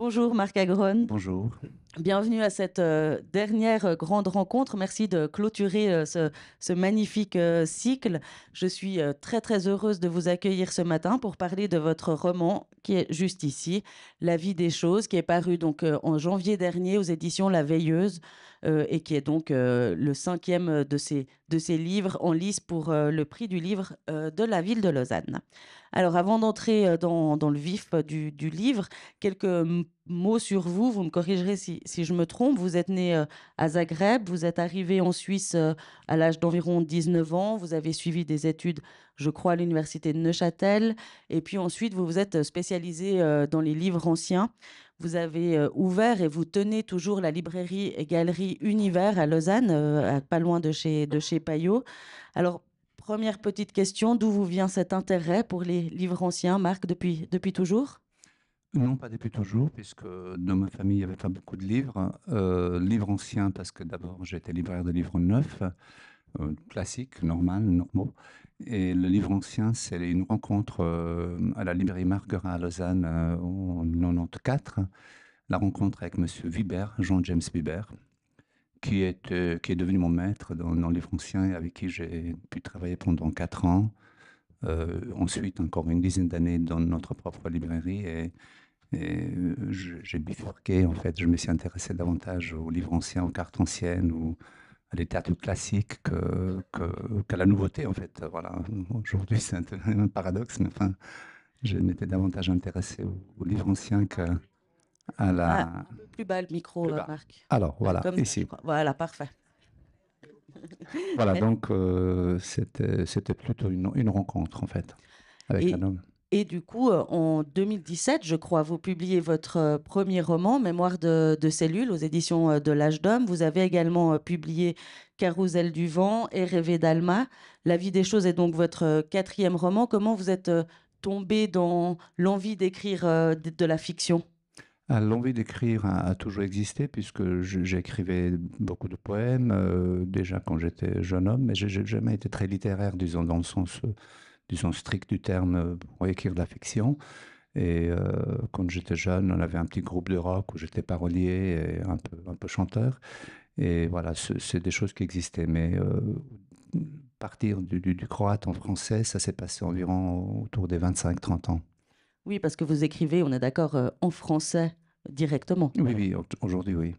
Bonjour Marc Agron, Bonjour. bienvenue à cette dernière grande rencontre. Merci de clôturer ce magnifique cycle. Je suis très très heureuse de vous accueillir ce matin pour parler de votre roman qui est juste ici, La vie des choses, qui est paru donc en janvier dernier aux éditions La Veilleuse et qui est donc le cinquième de ces livres en lice pour le prix du livre de la ville de Lausanne. Alors avant d'entrer dans le vif du livre, quelques mots sur vous. Vous me corrigerez si je me trompe. Vous êtes né à Zagreb, vous êtes arrivé en Suisse à l'âge d'environ 19 ans. Vous avez suivi des études, je crois, à l'université de Neuchâtel. Et puis ensuite, vous vous êtes spécialisé dans les livres anciens. Vous avez ouvert et vous tenez toujours la librairie et galerie Univers à Lausanne, pas loin de chez Payot. Alors, première petite question, d'où vous vient cet intérêt pour les livres anciens, Marc, depuis toujours? Non, pas depuis toujours, puisque dans ma famille, il n'y avait pas beaucoup de livres. Livres anciens, parce que d'abord, j'étais libraire de livres neufs, classiques, normal, normaux. Et le livre ancien, c'est une rencontre à la librairie Marguerin à Lausanne en 94. La rencontre avec Monsieur Vibert, Jean-James Vibert, qui est devenu mon maître dans le livre ancien et avec qui j'ai pu travailler pendant 4 ans. Ensuite, encore une dizaine d'années dans notre propre librairie. J'ai bifurqué, en fait. Je me suis intéressé davantage aux livres anciens, aux cartes anciennes ou à des théâtres classiques qu'à la nouveauté, en fait. Voilà. Aujourd'hui, c'est un paradoxe, mais enfin, je m'étais davantage intéressé aux livres anciens qu'à Ah, la... un peu plus bas le micro, Plus bas. Marc. Alors, voilà, Comme ça, je ici. crois. Voilà, parfait. Voilà, Mais- donc c'était plutôt une rencontre, en fait, avec un Et, homme. et du coup, en 2017, je crois, vous publiez votre premier roman, Mémoire de cellules, aux éditions de l'Âge d'Homme. Vous avez également publié Carousel du vent et Rêver d'Alma. La vie des choses est donc votre quatrième roman. Comment vous êtes tombé dans l'envie d'écrire de la fiction? Ah, l'envie d'écrire a toujours existé puisque j'écrivais beaucoup de poèmes déjà quand j'étais jeune homme, mais j'ai jamais été très littéraire, disons, dans le sens, disons, strict du terme pour écrire de la fiction. Et quand j'étais jeune, on avait un petit groupe de rock où j'étais parolier et un peu chanteur. Et voilà, c'est des choses qui existaient. Mais partir du croate en français, ça s'est passé environ autour des 25-30 ans. Oui, parce que vous écrivez, on est d'accord, en français directement. Oui, oui, aujourd'hui, oui.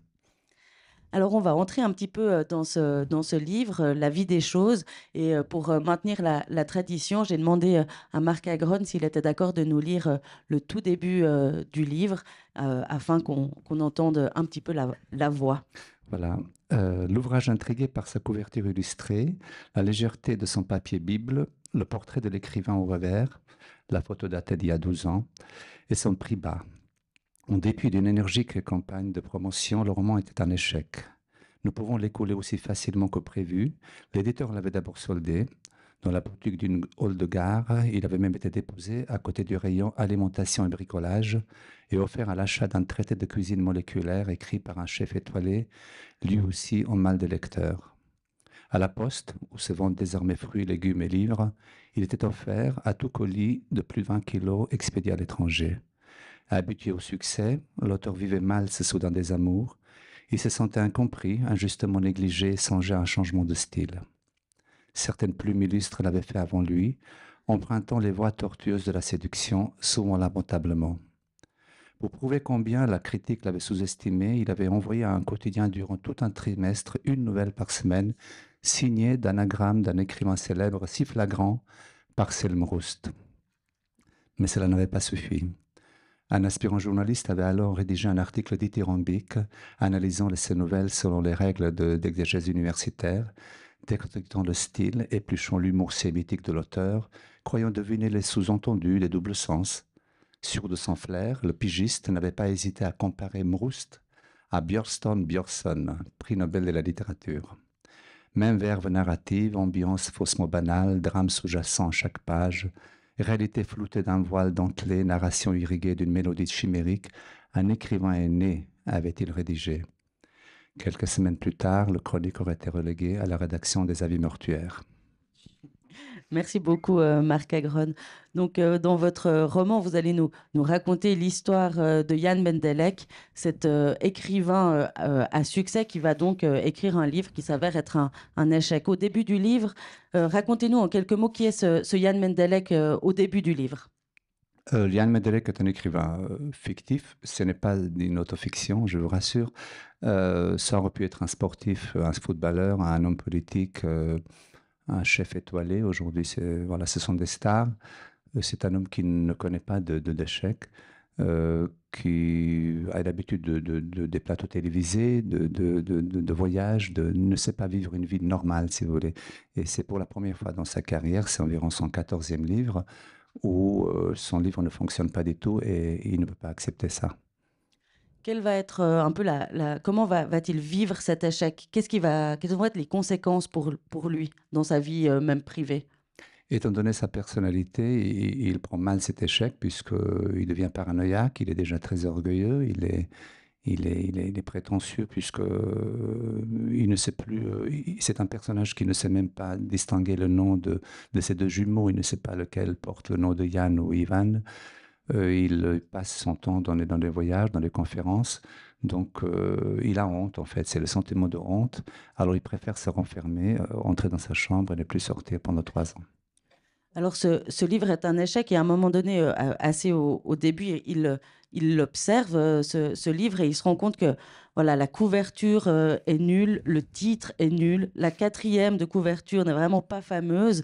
Alors, on va entrer un petit peu dans ce livre, La vie des choses. Et pour maintenir la tradition, j'ai demandé à Marc Agron s'il était d'accord de nous lire le tout début du livre afin qu'on entende un petit peu la voix. Voilà. L'ouvrage intrigué par sa couverture illustrée, la légèreté de son papier Bible, le portrait de l'écrivain au revers, la photo datée d'il y a 12 ans, et son prix bas. En dépit d'une énergique campagne de promotion, le roman était un échec. Nous pouvons l'écouler aussi facilement que prévu. L'éditeur l'avait d'abord soldé. Dans la boutique d'une hall de gare, il avait même été déposé à côté du rayon alimentation et bricolage et offert à l'achat d'un traité de cuisine moléculaire écrit par un chef étoilé, lui aussi en mal de lecteur. À la poste, où se vendent désormais fruits, légumes et livres, il était offert à tout colis de plus de 20 kilos expédié à l'étranger. Habitué au succès, l'auteur vivait mal ce soudain désamour. Il se sentait incompris, injustement négligé et songeait à un changement de style. Certaines plumes illustres l'avaient fait avant lui, empruntant les voies tortueuses de la séduction, souvent lamentablement. Pour prouver combien la critique l'avait sous-estimé, il avait envoyé à un quotidien durant tout un trimestre une nouvelle par semaine, signée d'anagrammes d'un écrivain célèbre si flagrant, Marcel Mrouste. Mais cela n'avait pas suffi. Un aspirant journaliste avait alors rédigé un article dithyrambique analysant ces nouvelles selon les règles d'exégèse universitaire, décortiquant le style, épluchant l'humour sémitique de l'auteur, croyant deviner les sous-entendus, les doubles sens. Sûr de son flair, le pigiste n'avait pas hésité à comparer Mroust à Björnstjerne Björnsson, prix Nobel de la littérature. Même verve narrative, ambiance faussement banale, drame sous-jacent à chaque page, réalité floutée d'un voile dentelé, narration irriguée d'une mélodie chimérique, un écrivain est né, avait-il rédigé. Quelques semaines plus tard, le chronique aurait été relégué à la rédaction des avis mortuaires. Merci beaucoup, Marc Agron. Donc, dans votre roman, vous allez nous raconter l'histoire de Jan Mendelek, cet écrivain à succès qui va donc écrire un livre qui s'avère être un échec. Au début du livre, racontez-nous en quelques mots qui est ce Jan Mendelek au début du livre. Liane Medelec est un écrivain fictif. Ce n'est pas une autofiction, je vous rassure. Ça aurait pu être un sportif, un footballeur, un homme politique, un chef étoilé. Aujourd'hui, voilà, ce sont des stars. C'est un homme qui ne connaît pas d'échecs, qui a l'habitude des plateaux télévisés, de voyages, ne sait pas vivre une vie normale, si vous voulez. Et c'est pour la première fois dans sa carrière, c'est environ son 14e livre, où son livre ne fonctionne pas du tout et il ne peut pas accepter ça. Quelle va être un peu comment va-t-il vivre cet échec? Quelles vont être les conséquences pour lui dans sa vie même privée? Étant donné sa personnalité, il prend mal cet échec puisqu'il devient paranoïaque, il est déjà très orgueilleux, il est prétentieux puisque il ne sait plus. C'est un personnage qui ne sait même pas distinguer le nom de ses deux jumeaux. Il ne sait pas lequel porte le nom de Yann ou Ivan. Il passe son temps dans les voyages, dans les conférences. Donc, il a honte, en fait. C'est le sentiment de honte. Alors, il préfère se renfermer, entrer dans sa chambre et ne plus sortir pendant 3 ans. Alors, ce livre est un échec et à un moment donné, assez au début, il observe ce livre et il se rend compte que voilà, la couverture est nulle, le titre est nul, la quatrième de couverture n'est vraiment pas fameuse.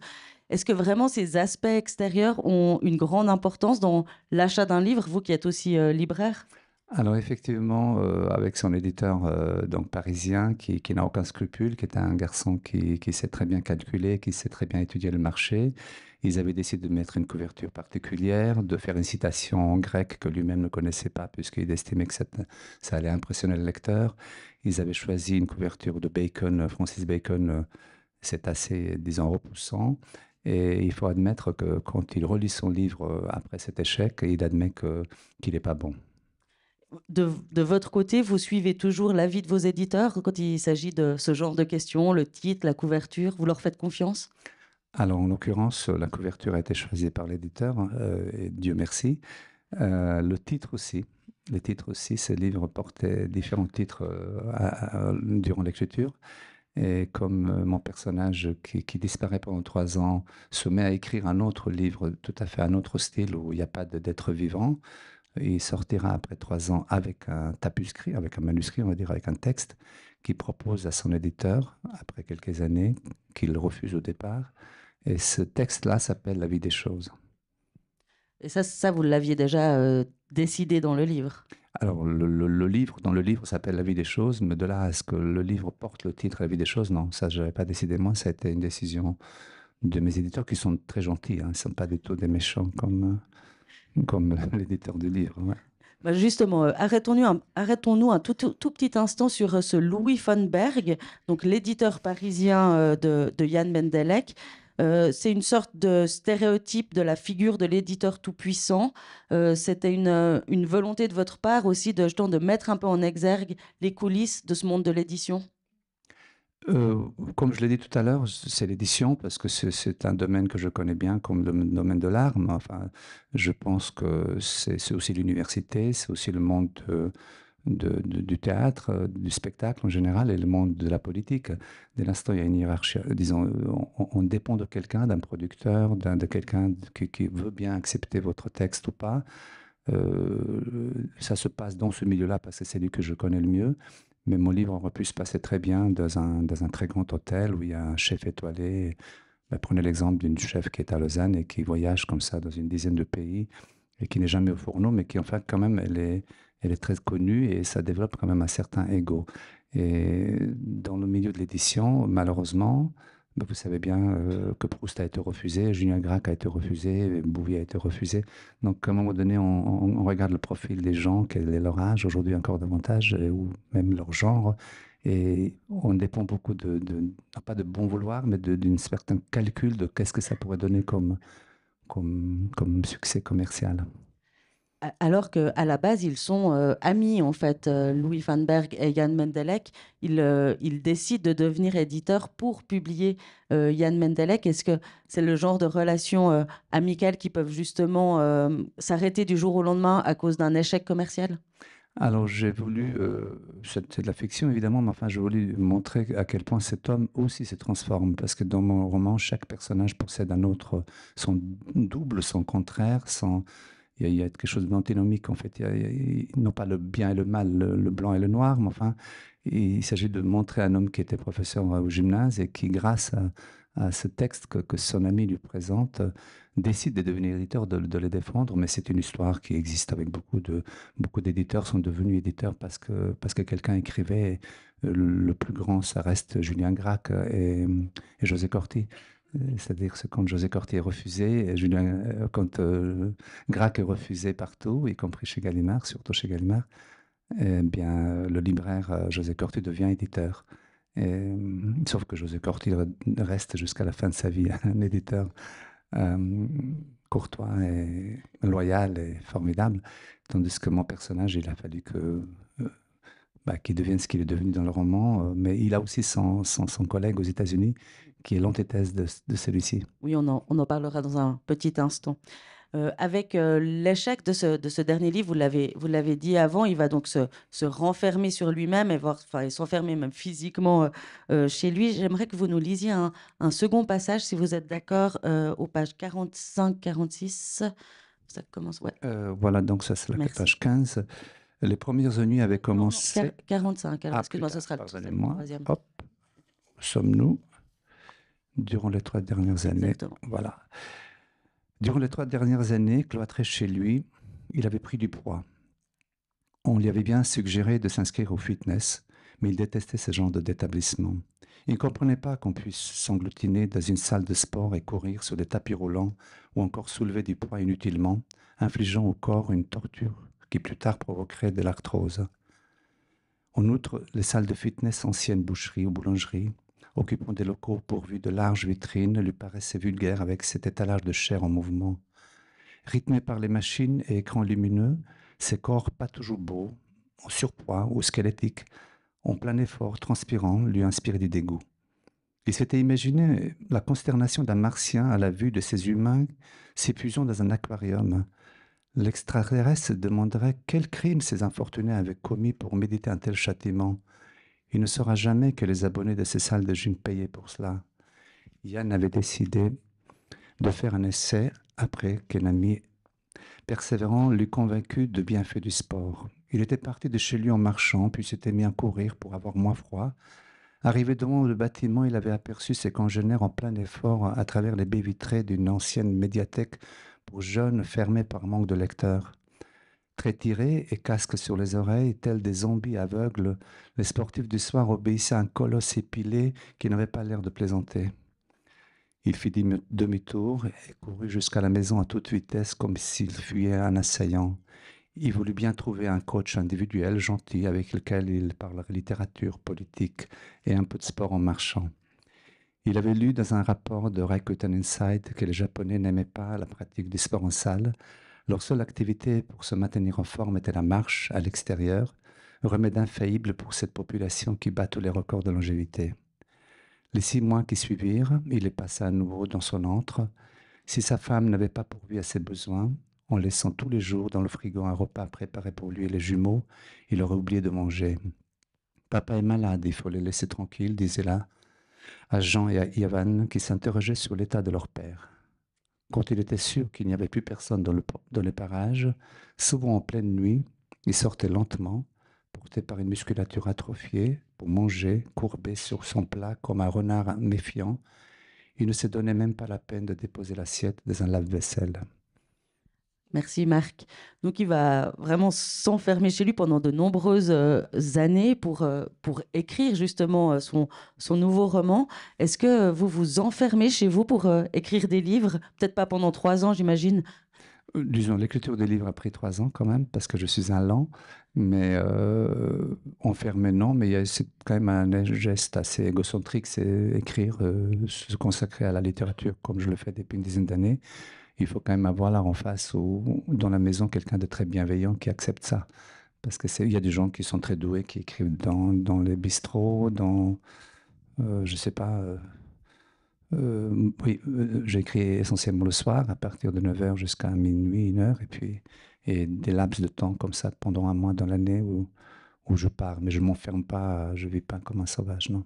Est-ce que vraiment ces aspects extérieurs ont une grande importance dans l'achat d'un livre, vous qui êtes aussi libraire? Alors effectivement, avec son éditeur donc parisien qui n'a aucun scrupule, qui est un garçon qui sait très bien calculer, qui sait très bien étudier le marché, ils avaient décidé de mettre une couverture particulière, de faire une citation en grec que lui-même ne connaissait pas, puisqu'il estimait que ça allait impressionner le lecteur. Ils avaient choisi une couverture de Bacon, Francis Bacon, c'est assez, disons, repoussant. Et il faut admettre que quand il relit son livre après cet échec, il admet qu'il n'est pas bon. De votre côté, vous suivez toujours l'avis de vos éditeurs quand il s'agit de ce genre de questions, le titre, la couverture, vous leur faites confiance? Alors, en l'occurrence, la couverture a été choisie par l'éditeur, et Dieu merci. Le titre aussi. Les titres aussi, ce livre portait différents titres durant l'écriture. Et comme mon personnage qui disparaît pendant 3 ans se met à écrire un autre livre, tout à fait un autre style où il n'y a pas d'être vivant, il sortira après 3 ans avec un tapuscrit, avec un manuscrit, on va dire, avec un texte, qu'il propose à son éditeur après quelques années, qu'il refuse au départ. Et ce texte-là s'appelle La vie des choses. Et ça vous l'aviez déjà décidé dans le livre. Alors, le livre, dans le livre, s'appelle La vie des choses, mais de là à ce que le livre porte le titre La vie des choses, non, ça, je n'avais pas décidé moi, ça a été une décision de mes éditeurs qui sont très gentils, hein, ils ne sont pas du tout des méchants comme l'éditeur du livre. Ouais. Bah, justement, arrêtons-nous un tout petit instant sur ce Louis von Berg, donc l'éditeur parisien de Jan Mendelek. C'est une sorte de stéréotype de la figure de l'éditeur tout-puissant. C'était une volonté de votre part aussi de, justement, de mettre un peu en exergue les coulisses de ce monde de l'édition. Euh, Comme je l'ai dit tout à l'heure, c'est l'édition parce que c'est un domaine que je connais bien comme le domaine de l'art. Mais enfin, je pense que c'est aussi l'université, c'est aussi le monde du théâtre, du spectacle en général et le monde de la politique. Dès l'instant, il y a une hiérarchie. Disons, on dépend de quelqu'un, d'un producteur, de quelqu'un qui veut bien accepter votre texte ou pas. Ça se passe dans ce milieu-là parce que c'est lui que je connais le mieux. Mais mon livre aurait pu se passer très bien dans un très grand hôtel où il y a un chef étoilé. Ben, prenez l'exemple d'une chef qui est à Lausanne et qui voyage comme ça dans une dizaine de pays et qui n'est jamais au fourneau, mais qui, en fait, quand même, elle est très connue et ça développe quand même un certain ego. Et dans le milieu de l'édition, malheureusement, ben, vous savez bien que Proust a été refusé, Julien Gracq a été refusé, Bouvier a été refusé. Donc, à un moment donné, on regarde le profil des gens, quel est leur âge, aujourd'hui encore davantage, ou même leur genre. Et on dépend beaucoup non pas de bon vouloir, mais d'une certain calcul de qu'est-ce que ça pourrait donner comme succès commercial. Alors qu'à la base, ils sont amis, en fait. Louis Van Berg et Jan Mendelek, ils décident de devenir éditeurs pour publier Jan Mendelek. Est-ce que c'est le genre de relation amicale qui peuvent justement s'arrêter du jour au lendemain à cause d'un échec commercial? Alors j'ai voulu, c'est de la fiction évidemment, mais enfin j'ai voulu montrer à quel point cet homme aussi se transforme, parce que dans mon roman, chaque personnage possède un autre, son double, son contraire, il y a quelque chose d'antinomique en fait. Non pas le bien et le mal, le blanc et le noir, mais enfin, il s'agit de montrer un homme qui était professeur au gymnase et qui, grâce à ce texte que son ami lui présente, décide de devenir éditeur, de les défendre. Mais c'est une histoire qui existe avec beaucoup d'éditeurs sont devenus éditeurs parce que quelqu'un écrivait. Le plus grand, ça reste Julien Gracq et José Corti. C'est-à-dire que quand José Corti est refusé, quand Gracq est refusé partout, y compris chez Gallimard, surtout chez Gallimard, eh bien, le libraire José Corti devient éditeur. Sauf que José Corti reste jusqu'à la fin de sa vie un éditeur euh, courtois et loyal et formidable, tandis que mon personnage, il a fallu qu'il devienne ce qu'il est devenu dans le roman, mais il a aussi son collègue aux États-Unis qui est l'antithèse de celui-ci. Oui, on en parlera dans un petit instant. Avec l'échec de ce dernier livre, vous l'avez dit avant, il va donc se renfermer sur lui-même enfin, et s'enfermer même physiquement chez lui. J'aimerais que vous nous lisiez un second passage, si vous êtes d'accord, aux pages 45-46. Ça commence, ouais, Voilà, donc ça c'est la merci. page 15. Les premières nuits avaient Non, non, commencé. 45, alors Ah, plus excuse-moi, ce tard, sera le pardonnez-moi. troisième. Hop, où sommes-nous? Durant les 3 dernières années. Exactement. Voilà. Durant les 3 dernières années, cloîtré chez lui, il avait pris du poids. On lui avait bien suggéré de s'inscrire au fitness, mais il détestait ce genre d'établissement. Il ne comprenait pas qu'on puisse s'engloutiner dans une salle de sport et courir sur des tapis roulants ou encore soulever du poids inutilement, infligeant au corps une torture qui plus tard provoquerait de l'arthrose. En outre, les salles de fitness, anciennes boucheries ou boulangeries, occupant des locaux pourvus de larges vitrines, lui paraissaient vulgaires avec cet étalage de chair en mouvement. Rythmés par les machines et écrans lumineux, ses corps pas toujours beaux, en surpoids ou squelettiques, en plein effort, transpirant, lui inspiraient du dégoût. Il s'était imaginé la consternation d'un martien à la vue de ces humains s'épuisant dans un aquarium. L'extraterrestre se demanderait quel crime ces infortunés avaient commis pour méditer un tel châtiment. Il ne saura jamais que les abonnés de ces salles de gym payaient pour cela. Yann avait décidé de faire un essai après qu'un ami persévérant l'eut convaincu de bienfaits du sport. Il était parti de chez lui en marchant, puis s'était mis à courir pour avoir moins froid. Arrivé devant le bâtiment, il avait aperçu ses congénères en plein effort à travers les baies vitrées d'une ancienne médiathèque pour jeunes fermée par manque de lecteurs. Très tirés et casques sur les oreilles, tels des zombies aveugles, les sportifs du soir obéissaient à un colosse épilé qui n'avait pas l'air de plaisanter. Il fit demi-tour et courut jusqu'à la maison à toute vitesse comme s'il fuyait un assaillant. Il voulut bien trouver un coach individuel gentil avec lequel il parlerait littérature, politique et un peu de sport en marchant. Il avait lu dans un rapport de Rakuten Insight que les Japonais n'aimaient pas la pratique du sport en salle. Leur seule activité pour se maintenir en forme était la marche à l'extérieur, remède infaillible pour cette population qui bat tous les records de longévité. Les 6 mois qui suivirent, il les passa à nouveau dans son antre. Si sa femme n'avait pas pourvu à ses besoins, en laissant tous les jours dans le frigo un repas préparé pour lui et les jumeaux, il aurait oublié de manger. Papa est malade, il faut les laisser tranquilles, disait-il à Jean et à Ivan qui s'interrogeaient sur l'état de leur père. Quand il était sûr qu'il n'y avait plus personne dans les parages, souvent en pleine nuit, il sortait lentement, porté par une musculature atrophiée, pour manger, courbé sur son plat comme un renard méfiant. Il ne se donnait même pas la peine de déposer l'assiette dans un lave-vaisselle. Merci Marc. Donc il va vraiment s'enfermer chez lui pendant de nombreuses années pour écrire justement son nouveau roman. Est-ce que vous vous enfermez chez vous pour écrire des livres? Peut-être pas pendant 3 ans, j'imagine. Disons, l'écriture des livres a pris 3 ans quand même, parce que je suis un lent, mais enfermé, non, mais c'est quand même un geste assez égocentrique, c'est écrire, se consacrer à la littérature comme je le fais depuis une dizaine d'années. il faut quand même avoir là en face ou dans la maison quelqu'un de très bienveillant qui accepte ça. Parce que il y a des gens qui sont très doués, qui écrivent dans les bistrots, je sais pas, oui, j'écris essentiellement le soir, à partir de 9 heures jusqu'à minuit, 1 heure, et puis et des laps de temps comme ça pendant un mois dans l'année où je pars, mais je m'enferme pas, je vis pas comme un sauvage, non.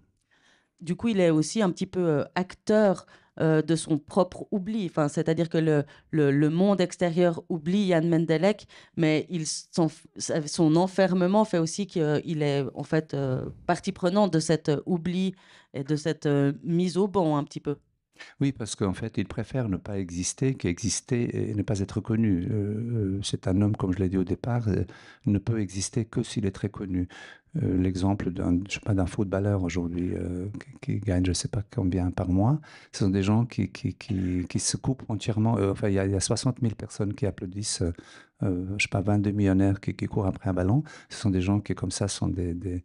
Du coup, il est aussi un petit peu acteur de son propre oubli. Enfin, c'est-à-dire que le monde extérieur oublie Yann Mendelek, mais son enfermement fait aussi qu'il est en fait partie prenante de cet oubli et de cette mise au banc un petit peu. Oui, parce qu'en fait, il préfère ne pas exister qu'exister et ne pas être connu. C'est un homme, comme je l'ai dit au départ, ne peut exister que s'il est très connu. L'exemple je sais pas, d'un footballeur aujourd'hui qui gagne je ne sais pas combien par mois, ce sont des gens qui se coupent entièrement. Enfin, il y a 60 000 personnes qui applaudissent, je sais pas, 22 millionnaires qui courent après un ballon. Ce sont des gens qui, comme ça, sont des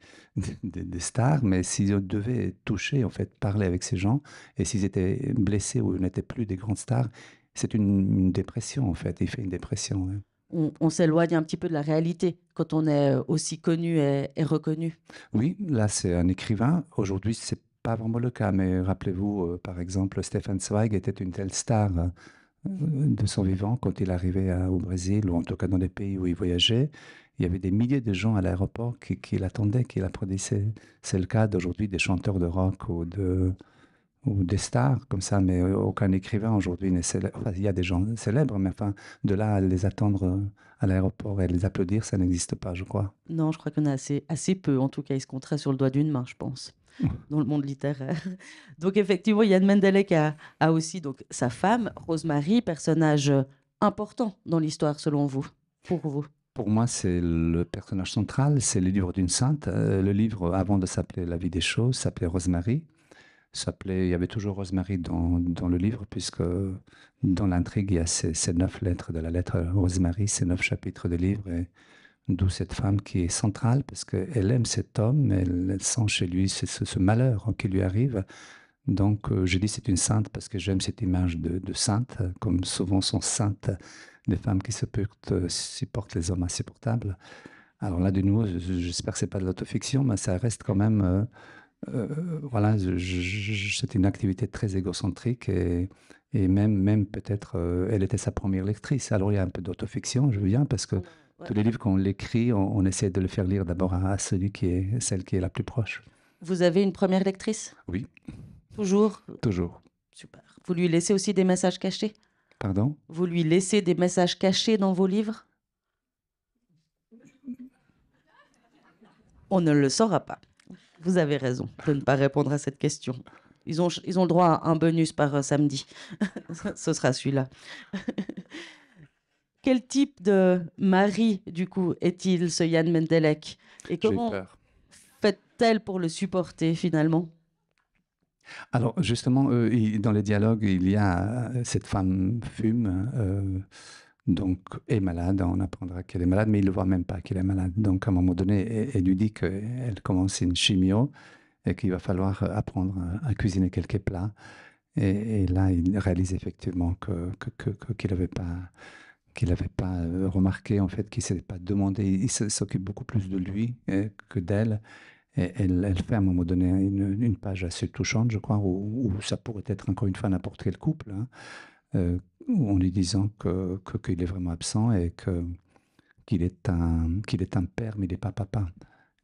stars, mais s'ils devaient toucher, en fait, parler avec ces gens, et s'ils étaient blessés ou n'étaient plus des grandes stars, c'est une dépression, en fait. Il fait une dépression. Ouais. On s'éloigne un petit peu de la réalité quand on est aussi connu et reconnu. Oui, là, c'est un écrivain. Aujourd'hui, c'est pas vraiment le cas, mais rappelez-vous, par exemple, Stefan Zweig était une telle star de son vivant quand il arrivait au Brésil, ou en tout cas dans les pays où il voyageait. Il y avait des milliers de gens à l'aéroport qui l'attendaient, qui l'applaudissaient. C'est le cas d'aujourd'hui des chanteurs de rock ou des stars comme ça, mais aucun écrivain aujourd'hui n'est célèbre. Enfin, il y a des gens célèbres, mais enfin, de là à les attendre à l'aéroport et les applaudir, ça n'existe pas, je crois. Non, je crois qu'on a assez peu, en tout cas, ils se compteraient sur le doigt d'une main, je pense, dans le monde littéraire. Donc effectivement, Yann Mendelek a aussi donc, sa femme, Rosemary, personnage important dans l'histoire selon vous, pour vous. Pour moi, c'est le personnage central, c'est le livre d'une sainte. Le livre, avant de s'appeler La vie des choses, s'appelait Rosemary. Il y avait toujours Rosemary dans le livre, puisque dans l'intrigue, il y a ces 9 lettres de la lettre Rosemary, ces 9 chapitres de livre, et d'où cette femme qui est centrale, parce qu'elle aime cet homme, mais elle sent chez lui ce malheur qui lui arrive. Donc, je dis c'est une sainte parce que j'aime cette image de sainte, comme souvent sont saintes des femmes qui supportent les hommes insupportables. Alors là, de nouveau, j'espère que c'est pas de l'autofiction, mais ça reste quand même, voilà, c'est une activité très égocentrique et même peut-être, elle était sa première lectrice. Alors il y a un peu d'autofiction, je veux bien, parce que Ouais. tous les livres qu'on l'écrit, on essaie de le faire lire d'abord à celle qui est la plus proche. Vous avez une première lectrice? Oui, Toujours? toujours. Super. Vous lui laissez aussi des messages cachés? Pardon? Vous lui laissez des messages cachés dans vos livres? On ne le saura pas. Vous avez raison de ne pas répondre à cette question. Ils ont le droit à un bonus par samedi. Ce sera celui-là. Quel type de mari, du coup, est-il, ce Yann Mendelek? Et J'ai eu comment peur. fait-elle pour le supporter, finalement? Alors justement, dans les dialogues, il y a cette femme fume, donc est malade. On apprendra qu'elle est malade, mais il ne le voit même pas qu'elle est malade. Donc à un moment donné, elle lui dit qu'elle commence une chimio et qu'il va falloir apprendre à cuisiner quelques plats. Et là, il réalise effectivement qu'il n'avait pas remarqué, en fait, qu'il ne s'était pas demandé. Il s'occupe beaucoup plus de lui que d'elle. Et elle fait à un moment donné une page assez touchante, je crois, où ça pourrait être encore une fois n'importe quel couple, hein, en lui disant qu'il est vraiment absent et qu'il est un père, mais il n'est pas papa.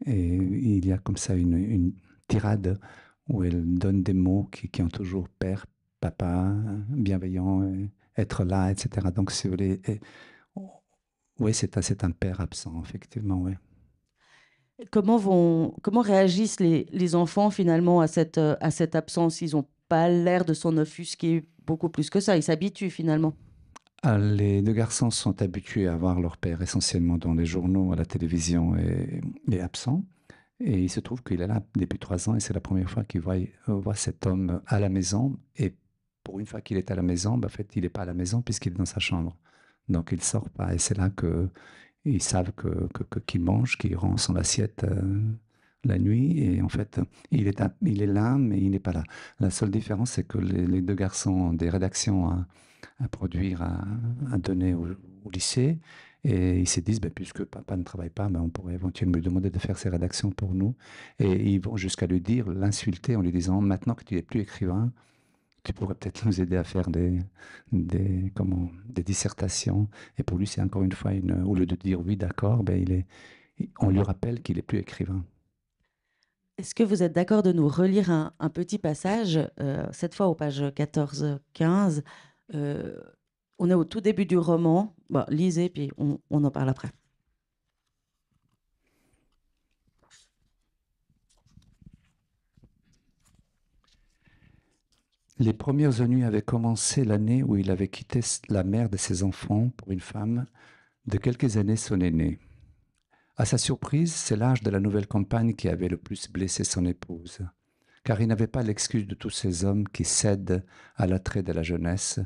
Et il y a comme ça une tirade où elle donne des mots qui ont toujours père, papa, bienveillant, être là, etc. Donc, si vous voulez, oui, c'est un père absent, effectivement, oui. Comment réagissent les enfants, finalement, à cette absence? Ils n'ont pas l'air de s'en offusquer beaucoup plus que ça. Ils s'habituent, finalement. Ah, les 2 garçons sont habitués à voir leur père essentiellement dans les journaux, à la télévision et absent. Et il se trouve qu'il est là depuis 3 ans et c'est la première fois qu'il voit cet homme à la maison. Et pour une fois qu'il est à la maison, en fait, il n'est pas à la maison puisqu'il est dans sa chambre. Donc il ne sort pas. Et c'est là qu'ils savent qu'il mange, qu'il rend son assiette la nuit. Et en fait, il est là, mais il n'est pas là. La seule différence, c'est que les 2 garçons ont des rédactions à produire, à donner au lycée. Et ils se disent, ben, puisque papa ne travaille pas, ben, on pourrait éventuellement lui demander de faire ses rédactions pour nous. Et ils vont jusqu'à lui dire, l'insulter en lui disant, maintenant que tu n'es plus écrivain, tu pourrais peut-être nous aider à faire des dissertations. Et pour lui, c'est encore une fois, au lieu de dire oui, d'accord, ben, on lui rappelle qu'il n'est plus écrivain. Est-ce que vous êtes d'accord de nous relire un petit passage, cette fois aux pages 14-15? euh, on est au tout début du roman. Bon, lisez, puis on en parle après. Les premières ennuis avaient commencé l'année où il avait quitté la mère de ses enfants pour une femme de quelques années son aînée. À sa surprise, c'est l'âge de la nouvelle compagne qui avait le plus blessé son épouse, car il n'avait pas l'excuse de tous ces hommes qui cèdent à l'attrait de la jeunesse,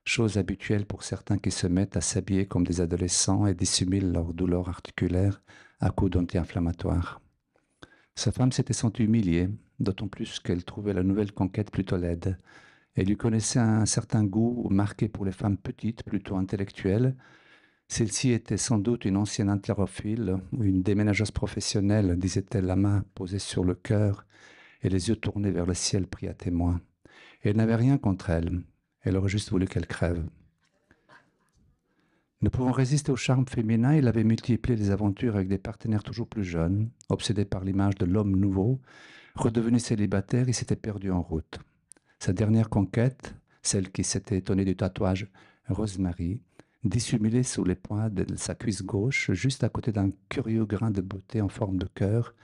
chose habituelle pour certains qui se mettent à s'habiller comme des adolescents et dissimulent leur douleur articulaire à coups d'anti-inflammatoires. Sa femme s'était sentie humiliée, d'autant plus qu'elle trouvait la nouvelle conquête plutôt laide. Elle lui connaissait un certain goût marqué pour les femmes petites, plutôt intellectuelles. Celle-ci était sans doute une ancienne haltérophile ou une déménageuse professionnelle, disait-elle, la main posée sur le cœur et les yeux tournés vers le ciel pris à témoin. Et elle n'avait rien contre elle. Elle aurait juste voulu qu'elle crève. Ne pouvant résister au charme féminin, il avait multiplié les aventures avec des partenaires toujours plus jeunes. Obsédé par l'image de l'homme nouveau, redevenu célibataire, il s'était perdu en route. Sa dernière conquête, celle qui s'était étonnée du tatouage Rosemary, dissimulé sous les poings de sa cuisse gauche, juste à côté d'un curieux grain de beauté en forme de cœur,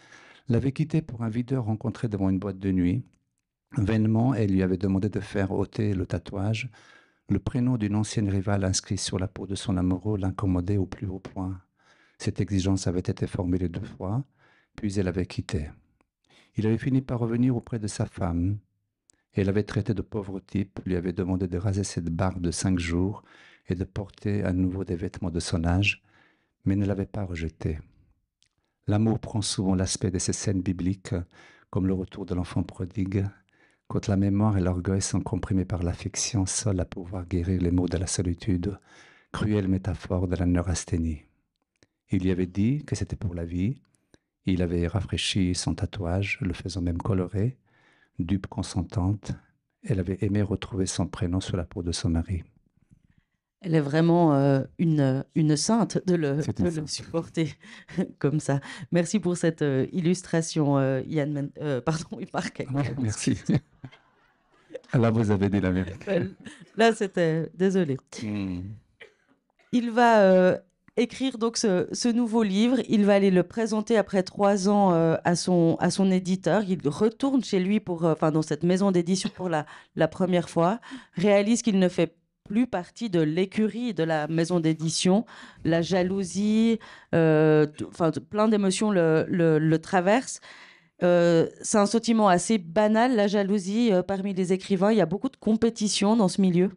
l'avait quitté pour un videur rencontré devant une boîte de nuit. Vainement, elle lui avait demandé de faire ôter le tatouage. Le prénom d'une ancienne rivale inscrit sur la peau de son amoureux l'incommodait au plus haut point. Cette exigence avait été formulée 2 fois, puis elle avait quitté. Il avait fini par revenir auprès de sa femme. Elle avait traité de pauvre type, lui avait demandé de raser cette barbe de 5 jours et de porter à nouveau des vêtements de son âge, mais ne l'avait pas rejeté. L'amour prend souvent l'aspect de ces scènes bibliques, comme le retour de l'enfant prodigue, quand la mémoire et l'orgueil sont comprimés par l'affection seule à pouvoir guérir les maux de la solitude, cruelle métaphore de la neurasthénie. Il lui avait dit que c'était pour la vie, il avait rafraîchi son tatouage, le faisant même colorer, dupe consentante, elle avait aimé retrouver son prénom sur la peau de son mari. Elle est vraiment une sainte de le Sainte. supporter comme ça. Merci pour cette illustration, Yann. Pardon, Marc. Merci. Là, vous avez dit la vérité. Là, c'était... Désolé. Il va écrire donc ce nouveau livre. Il va aller le présenter après 3 ans à son éditeur. Il retourne chez lui dans cette maison d'édition pour la première fois. Réalise qu'il ne fait plus partie de l'écurie de la maison d'édition. La jalousie, plein d'émotions le traversent. C'est un sentiment assez banal, la jalousie, parmi les écrivains. Il y a beaucoup de compétition dans ce milieu.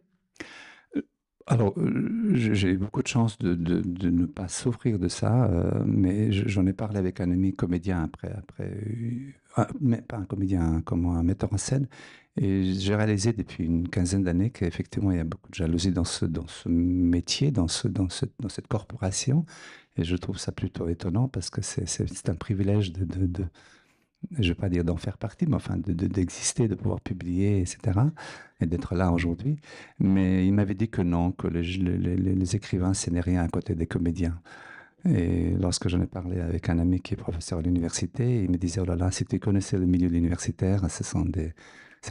Alors, j'ai eu beaucoup de chance de ne pas souffrir de ça, mais j'en ai parlé avec un ami comédien mais pas un comédien, comme un metteur en scène, et j'ai réalisé depuis une quinzaine d'années qu'effectivement, il y a beaucoup de jalousie dans ce métier, dans cette corporation, et je trouve ça plutôt étonnant parce que c'est un privilège je ne vais pas dire d'en faire partie, mais enfin d'exister, de pouvoir publier, etc. Et d'être là aujourd'hui. Mais il m'avait dit que non, que les écrivains, ce n'est rien à côté des comédiens. Et lorsque j'en ai parlé avec un ami qui est professeur à l'université, il me disait, oh là là, si tu connaissais le milieu universitaire, c'est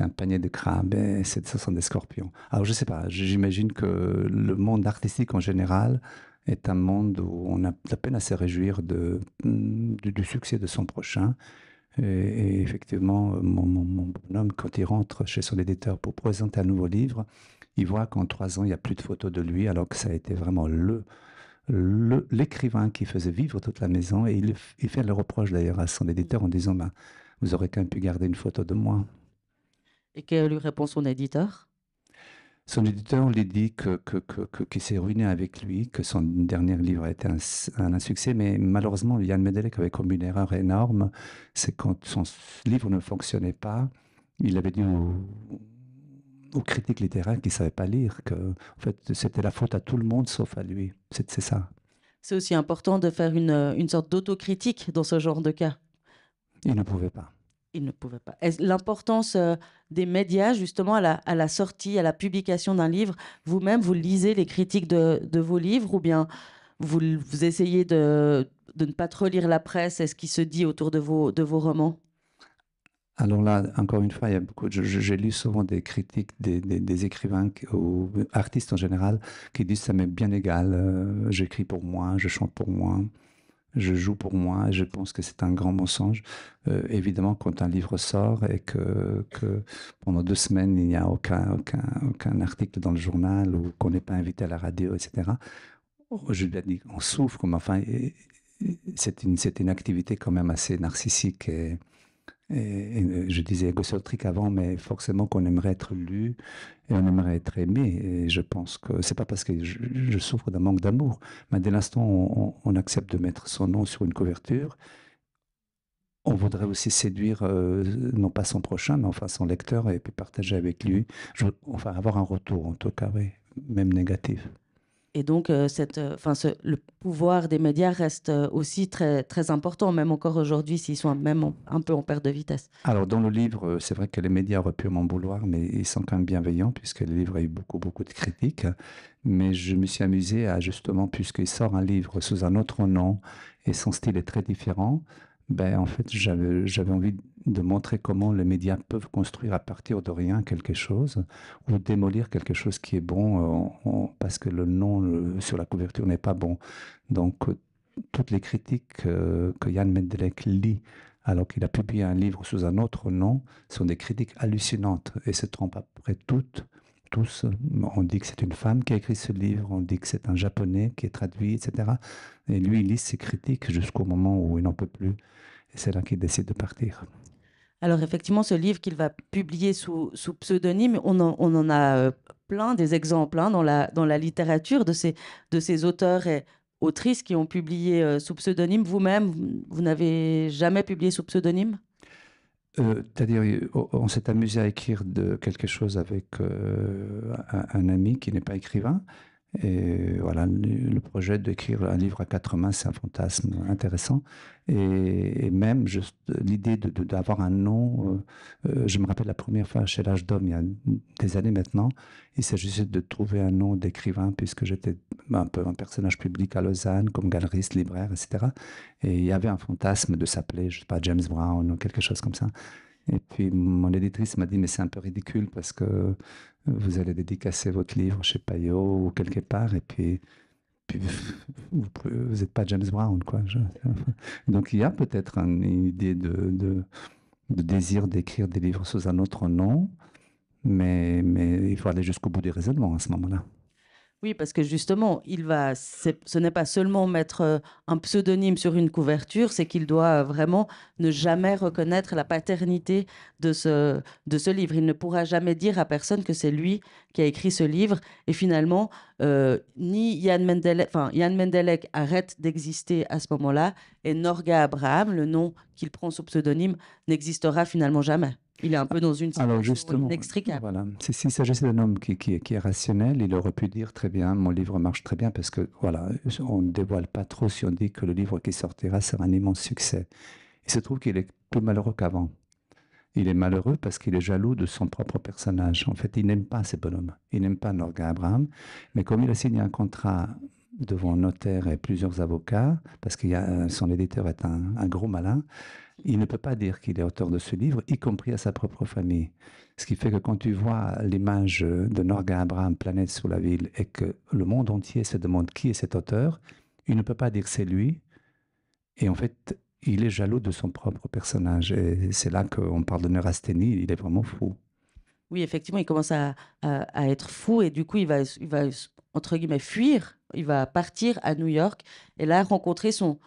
un panier de crabes et ce sont des scorpions. Alors je ne sais pas, j'imagine que le monde artistique en général est un monde où on a la peine à se réjouir du succès de son prochain. Et effectivement, mon bonhomme, quand il rentre chez son éditeur pour présenter un nouveau livre, il voit qu'en 3 ans, il n'y a plus de photos de lui, alors que ça a été vraiment l'écrivain qui faisait vivre toute la maison. Et il fait le reproche d'ailleurs à son éditeur en disant, bah, vous aurez quand même pu garder une photo de moi. Et que lui répond son éditeur? Son éditeur lui dit qu'il s'est ruiné avec lui, que son dernier livre a été un insuccès, mais malheureusement, Yann Medelec avait commis une erreur énorme. C'est quand son livre ne fonctionnait pas, il avait dit aux critiques littéraires qui ne savaient pas lire, que en fait, c'était la faute à tout le monde sauf à lui. C'est ça. C'est aussi important de faire une sorte d'autocritique dans ce genre de cas. Il ne pouvait pas. Il ne pouvait pas. L'importance des médias, justement, à la sortie, à la publication d'un livre, vous-même, vous lisez les critiques de vos livres ou bien vous essayez de ne pas trop lire la presse et ce qui se dit autour de vos romans? Alors là, encore une fois, il y a beaucoup j'ai lu souvent des critiques des écrivains ou artistes en général qui disent ça m'est bien égal, j'écris pour moi, je chante pour moi, je joue pour moi. Et je pense que c'est un grand mensonge. Évidemment, quand un livre sort et que pendant 2 semaines, il n'y a aucun article dans le journal ou qu'on n'est pas invité à la radio, etc., je lui ai dit, on souffre, mais enfin, c'est une activité quand même assez narcissique et je disais égocentrique avant, mais forcément qu'on aimerait être lu et on aimerait être aimé. Et je pense que c'est pas parce que je souffre d'un manque d'amour, mais dès l'instant où on accepte de mettre son nom sur une couverture, on voudrait aussi séduire, non pas son prochain, mais enfin son lecteur et puis partager avec lui. Enfin, avoir un retour, en tout cas, oui, même négatif. Et donc, le pouvoir des médias reste aussi très, très important, même encore aujourd'hui, s'ils sont même un peu en perte de vitesse. Alors, dans le livre, c'est vrai que les médias auraient pu m'en vouloir, mais ils sont quand même bienveillants, puisque le livre a eu beaucoup, beaucoup de critiques. Mais je me suis amusé à, justement, puisqu'il sort un livre sous un autre nom et son style est très différent, ben, en fait, j'avais envie de montrer comment les médias peuvent construire à partir de rien quelque chose ou démolir quelque chose qui est bon parce que le nom sur la couverture n'est pas bon. Donc, toutes les critiques que Jan Mendelek lit alors qu'il a publié un livre sous un autre nom, sont des critiques hallucinantes et se trompent après tous. On dit que c'est une femme qui a écrit ce livre, on dit que c'est un japonais qui est traduit, etc. Et lui, il lit ses critiques jusqu'au moment où il n'en peut plus. Et c'est là qu'il décide de partir. Alors, effectivement, ce livre qu'il va publier sous pseudonyme, on en a plein des exemples hein, dans la littérature de ces auteurs et autrices qui ont publié sous pseudonyme. Vous-même, vous n'avez jamais publié sous pseudonyme? C'est-à-dire, on s'est amusé à écrire de quelque chose avec un ami qui n'est pas écrivain. Et voilà, le projet d'écrire un livre à 4 mains, c'est un fantasme intéressant. Et même juste l'idée d'avoir un nom, je me rappelle la première fois chez l'Âge d'Homme, il y a des années maintenant, il s'agissait de trouver un nom d'écrivain, puisque j'étais un peu un personnage public à Lausanne, comme galeriste, libraire, etc. Et il y avait un fantasme de s'appeler, je sais pas, James Brown ou quelque chose comme ça. Et puis mon éditrice m'a dit, mais c'est un peu ridicule parce que vous allez dédicacer votre livre chez Payot ou quelque part, et puis vous n'êtes pas James Brown, quoi. Donc il y a peut-être une idée de désir d'écrire des livres sous un autre nom, mais il faut aller jusqu'au bout des raisonnements à ce moment-là. Oui, parce que justement, ce n'est pas seulement mettre un pseudonyme sur une couverture, c'est qu'il doit vraiment ne jamais reconnaître la paternité de ce livre. Il ne pourra jamais dire à personne que c'est lui qui a écrit ce livre. Et finalement, ni Jan Mendelek arrête d'exister à ce moment-là, et Norga Abraham, le nom qu'il prend sous pseudonyme, n'existera finalement jamais. Il est un peu dans une Alors situation justement, inextricable. voilà, s'il s'agissait d'un homme qui est rationnel, il aurait pu dire très bien, mon livre marche très bien parce que voilà, on ne dévoile pas trop si on dit que le livre qui sortira sera un immense succès. Il se trouve qu'il est plus malheureux qu'avant. Il est malheureux parce qu'il est jaloux de son propre personnage. En fait, il n'aime pas ces bonhommes. Il n'aime pas Norga Abraham, mais comme il a signé un contrat devant un notaire et plusieurs avocats, parce que son éditeur est un gros malin, il ne peut pas dire qu'il est auteur de ce livre, y compris à sa propre famille. Ce qui fait que quand tu vois l'image de Norga Abraham planète sous la ville et que le monde entier se demande qui est cet auteur, il ne peut pas dire que c'est lui. Et en fait, il est jaloux de son propre personnage. Et c'est là qu'on parle de neurasthénie, il est vraiment fou. Oui, effectivement, il commence à être fou et du coup, il va, entre guillemets, fuir. Il va partir à New York et là rencontrer son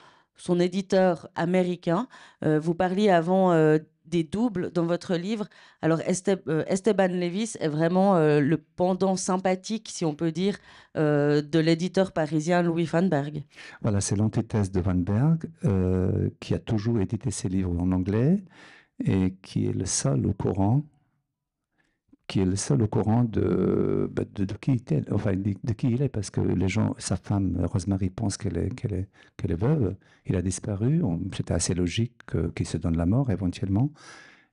éditeur américain. Vous parliez avant des doubles dans votre livre. Alors, Esteban Levis est vraiment le pendant sympathique, si on peut dire, de l'éditeur parisien Louis Vanberg. Voilà, c'est l'antithèse de Van Berg, qui a toujours édité ses livres en anglais et qui est le seul au courant qui est le seul au courant de qui il est, enfin, de qui il est, parce que les gens, sa femme, Rosemary, pense qu'elle est veuve. Il a disparu. C'était assez logique qu'il se donne la mort éventuellement.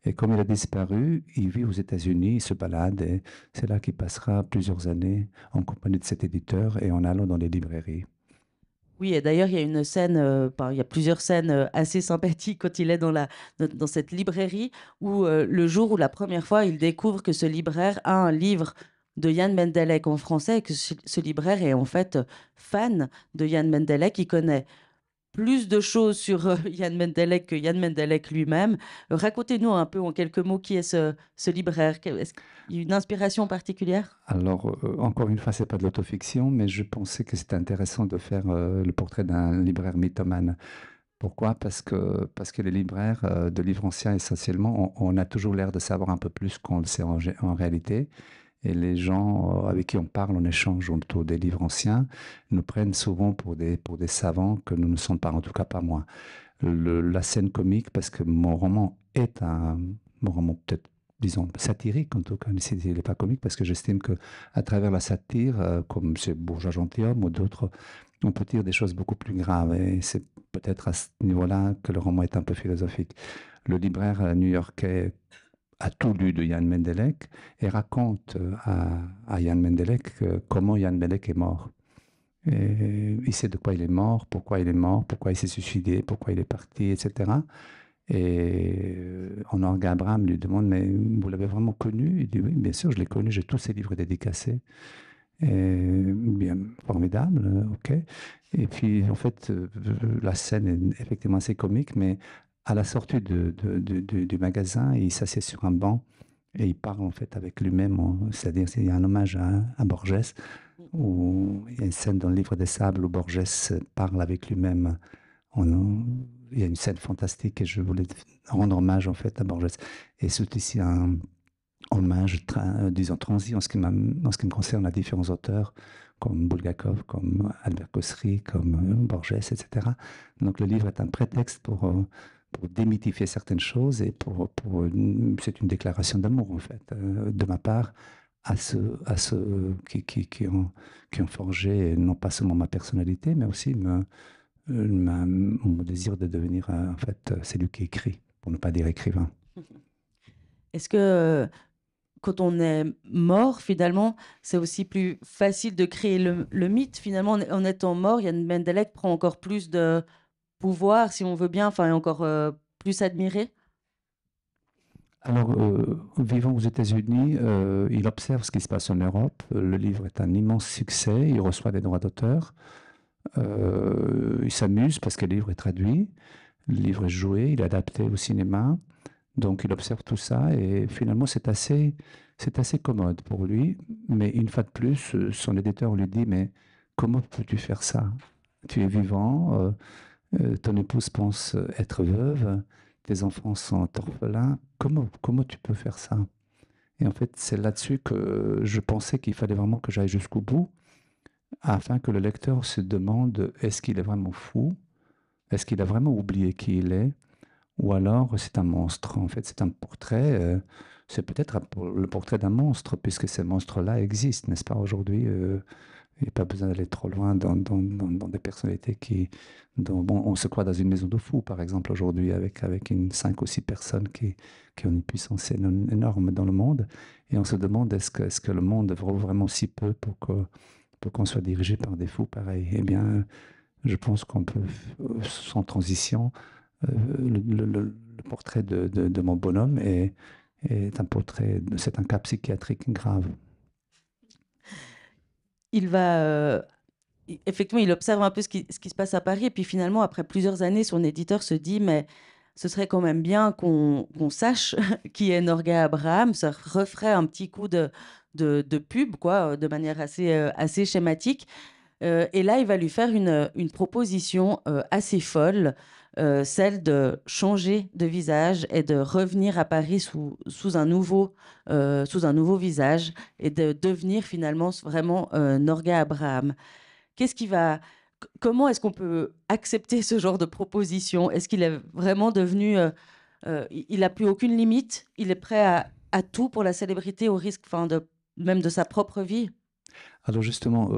Et comme il a disparu, il vit aux États-Unis, il se balade, et c'est là qu'il passera plusieurs années en compagnie de cet éditeur et en allant dans les librairies. Oui, et d'ailleurs, il y a une scène, il y a plusieurs scènes assez sympathiques quand il est dans cette librairie où le jour où la première fois il découvre que ce libraire a un livre de Jan Mendelek en français et que ce libraire est en fait fan de Jan Mendelek, il connaît plus de choses sur Jan Mendelek que Jan Mendelek lui-même. Racontez-nous un peu en quelques mots qui est ce libraire. Est-ce qu'il y a une inspiration particulière? Alors, encore une fois, c'est pas de l'autofiction, mais je pensais que c'était intéressant de faire le portrait d'un libraire mythomane. Pourquoi? Parce que les libraires de livres anciens, essentiellement, on a toujours l'air de savoir un peu plus qu'on le sait en réalité. Et les gens avec qui on parle, on échange autour des livres anciens, nous prennent souvent pour des savants que nous ne sommes pas, en tout cas pas moi. La scène comique, parce que mon roman est mon roman peut-être, disons, satirique, en tout cas, il n'est pas comique, parce que j'estime que à travers la satire, comme c'est Bourgeois gentilhomme ou d'autres, on peut dire des choses beaucoup plus graves. Et c'est peut-être à ce niveau-là que le roman est un peu philosophique. Le libraire new-yorkais a tout lu de Jan Mendelek et raconte à Jan Mendelek comment Jan Mendelek est mort. Et il sait de quoi il est mort, pourquoi il s'est suicidé, pourquoi il est parti, etc. Et Honoré Abraham lui demande, mais vous l'avez vraiment connu? Il dit, oui, bien sûr, je l'ai connu, j'ai tous ses livres dédicacés. Et bien, formidable, ok. Et puis, en fait, la scène est effectivement assez comique, mais à la sortie du magasin, il s'assied sur un banc et il parle en fait avec lui-même, c'est-à-dire il y a un hommage à Borges, où il y a une scène dans le Livre des Sables où Borges parle avec lui-même. Il y a une scène fantastique et je voulais rendre hommage en fait à Borges. Et c'est ici un hommage, disons, transi en ce qui me concerne à différents auteurs comme Bulgakov, comme Albert Kosry, comme Borges, etc. Donc le livre est un prétexte pour démythifier certaines choses et c'est une déclaration d'amour en fait, de ma part à ceux qui ont forgé non pas seulement ma personnalité, mais aussi mon désir de devenir en fait celui qui écrit, pour ne pas dire écrivain. Est-ce que quand on est mort, finalement, c'est aussi plus facile de créer le mythe. Finalement, en étant mort, Yann Mendelek prend encore plus de pouvoir, si on veut bien, enfin, est encore plus admiré. Alors, vivant aux États-Unis, il observe ce qui se passe en Europe. Le livre est un immense succès. Il reçoit des droits d'auteur. Il s'amuse parce que le livre est traduit. Le livre est joué, il est adapté au cinéma. Donc, il observe tout ça et finalement, c'est assez commode pour lui. Mais une fois de plus, son éditeur lui dit, mais comment peux-tu faire ça? Tu es vivant, ton épouse pense être veuve, tes enfants sont orphelins. Comment tu peux faire ça? Et en fait, c'est là-dessus que je pensais qu'il fallait vraiment que j'aille jusqu'au bout, afin que le lecteur se demande, est-ce qu'il est vraiment fou? Est-ce qu'il a vraiment oublié qui il est? Ou alors c'est un monstre. En fait, c'est un portrait, c'est peut-être le portrait d'un monstre, puisque ces monstres-là existent, n'est-ce pas, aujourd'hui? Il n'y a pas besoin d'aller trop loin dans des personnalités bon, on se croit dans une maison de fous, par exemple, aujourd'hui, avec 5 ou 6 personnes qui ont une puissance énorme dans le monde. Et on se demande, est-ce que le monde vaut vraiment si peu pour qu'on soit dirigé par des fous pareils? Eh bien, je pense qu'on peut, sans transition, le portrait de mon bonhomme est un portrait, c'est un cas psychiatrique grave. Il va, effectivement, il observe un peu ce qui se passe à Paris. Et puis finalement, après plusieurs années, son éditeur se dit, mais ce serait quand même bien qu'on sache qui est Norgay Abraham. Ça referait un petit coup de pub, quoi, de manière assez schématique. Et là, il va lui faire une proposition assez folle, celle de changer de visage et de revenir à Paris sous un nouveau visage et de devenir finalement vraiment Norgay Abraham. Qu'est-ce qui va, comment est-ce qu'on peut accepter ce genre de proposition? Est-ce qu'il est vraiment devenu, il n'a plus aucune limite, il est prêt à tout pour la célébrité au risque, enfin, même de sa propre vie? Alors justement,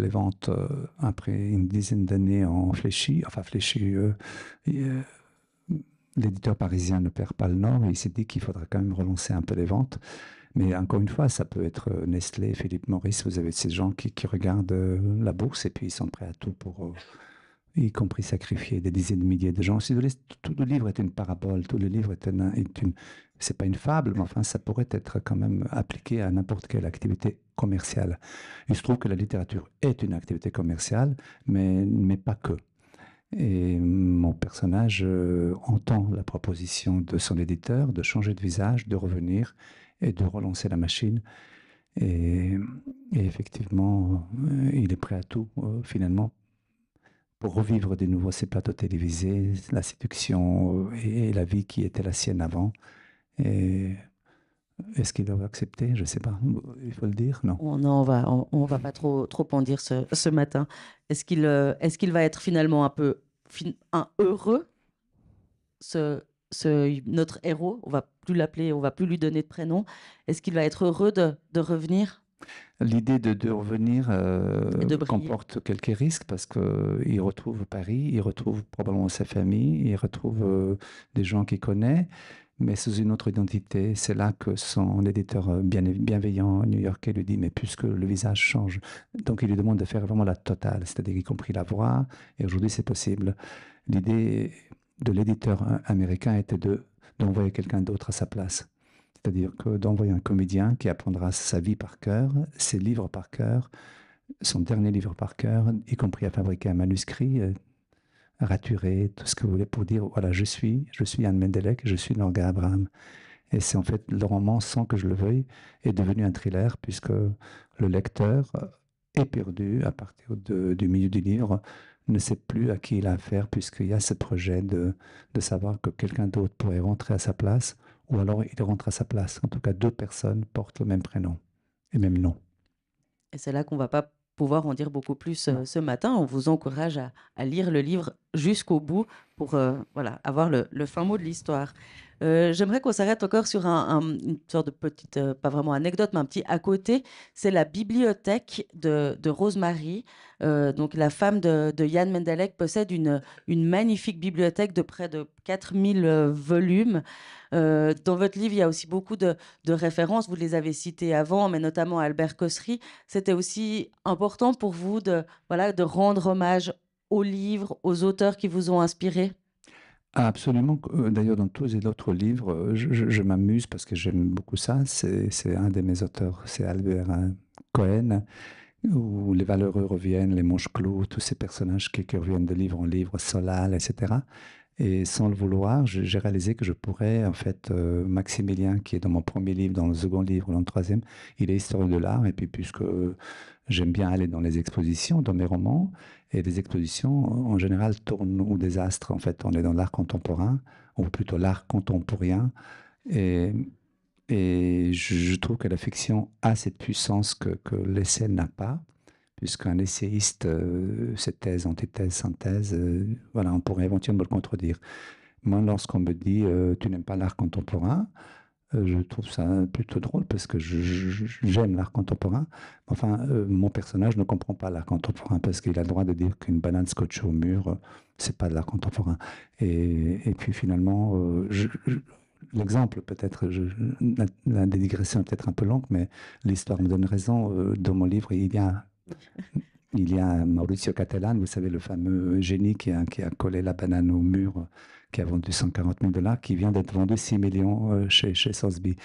les ventes, après une dizaine d'années ont fléchi, enfin fléchi, et, l'éditeur parisien ne perd pas le nord et il s'est dit qu'il faudra quand même relancer un peu les ventes. Mais encore une fois, ça peut être Nestlé, Philippe Morris, vous avez ces gens qui regardent la bourse et puis ils sont prêts à tout pour, y compris sacrifier des dizaines de milliers de gens. Si vous voulez, tout le livre est une parabole, tout le livre c'est pas une fable, mais enfin, ça pourrait être quand même appliqué à n'importe quelle activité commerciale. Il se trouve que la littérature est une activité commerciale, mais pas que. Et mon personnage entend la proposition de son éditeur de changer de visage, de revenir et de relancer la machine. Et, et effectivement, il est prêt à tout, finalement, pour revivre de nouveau ces plateaux télévisés, la séduction et la vie qui était la sienne avant. Et est-ce qu'il va accepter? Je ne sais pas. Il faut le dire, non? Non, on va pas trop en dire ce matin. Est-ce qu'il va être finalement un peu un heureux, notre héros? On va plus l'appeler, on va plus lui donner de prénom. Est-ce qu'il va être heureux de revenir L'idée de revenir et de briller? comporte quelques risques parce qu'il retrouve Paris, il retrouve probablement sa famille, il retrouve des gens qu'il connaît, mais sous une autre identité. C'est là que son éditeur bienveillant new-yorkais lui dit, mais puisque le visage change, donc il lui demande de faire vraiment la totale, c'est-à-dire y compris la voix, et aujourd'hui c'est possible. L'idée de l'éditeur américain était d'envoyer quelqu'un d'autre à sa place. C'est-à-dire que d'envoyer un comédien qui apprendra sa vie par cœur, ses livres par cœur, son dernier livre par cœur, y compris à fabriquer un manuscrit, raturé, tout ce que vous voulez pour dire, voilà, je suis Anne Mendelek, je suis Norga Abraham. Et c'est en fait, le roman, sans que je le veuille, est devenu un thriller, puisque le lecteur est perdu à partir du milieu du livre, ne sait plus à qui il a affaire, puisqu'il y a ce projet de savoir que quelqu'un d'autre pourrait rentrer à sa place, ou alors il rentre à sa place. En tout cas, deux personnes portent le même prénom et même nom. Et c'est là qu'on va pas pouvoir en dire beaucoup plus Non. ce matin. On vous encourage à lire le livre jusqu'au bout pour voilà, avoir le fin mot de l'histoire. J'aimerais qu'on s'arrête encore sur une sorte de petite, pas vraiment anecdote, mais un petit à côté. C'est la bibliothèque de Rosemary. Donc, la femme de Jan Mendelek possède une magnifique bibliothèque de près de 4000 volumes. Dans votre livre, il y a aussi beaucoup de références. Vous les avez citées avant, mais notamment Albert Cossery. C'était aussi important pour vous voilà, de rendre hommage aux livres, aux auteurs qui vous ont inspiré? Ah, absolument. D'ailleurs, dans tous les autres livres, je m'amuse parce que j'aime beaucoup ça. C'est un de mes auteurs, c'est Albert Cohen, où les valeureux reviennent, les manches-clous, tous ces personnages qui reviennent de livre en livre, Solal, etc. Et sans le vouloir, j'ai réalisé que je pourrais, en fait, Maximilien, qui est dans mon premier livre, dans le second livre, dans le troisième, il est historien de l'art. Et puis, puisque j'aime bien aller dans les expositions, dans mes romans, et les expositions, en général, tournent au désastre. En fait, on est dans l'art contemporain, ou plutôt l'art contemporain. Et, et je trouve que la fiction a cette puissance que l'essai n'a pas, puisqu'un essayiste, c'est thèse, antithèse, synthèse, voilà, on pourrait éventuellement me le contredire. Moi, lorsqu'on me dit tu n'aimes pas l'art contemporain, je trouve ça plutôt drôle parce que j'aime l'art contemporain. Enfin, mon personnage ne comprend pas l'art contemporain parce qu'il a le droit de dire qu'une banane scotchée au mur, c'est pas de l'art contemporain. Et puis finalement, l'exemple peut-être, la digression est peut-être un peu longue, mais l'histoire me donne raison. Dans mon livre, il y a Maurizio Cattelan, vous savez, le fameux génie qui a collé la banane au mur, qui a vendu 140 000 dollars, qui vient d'être vendu 6 millions chez Sotheby.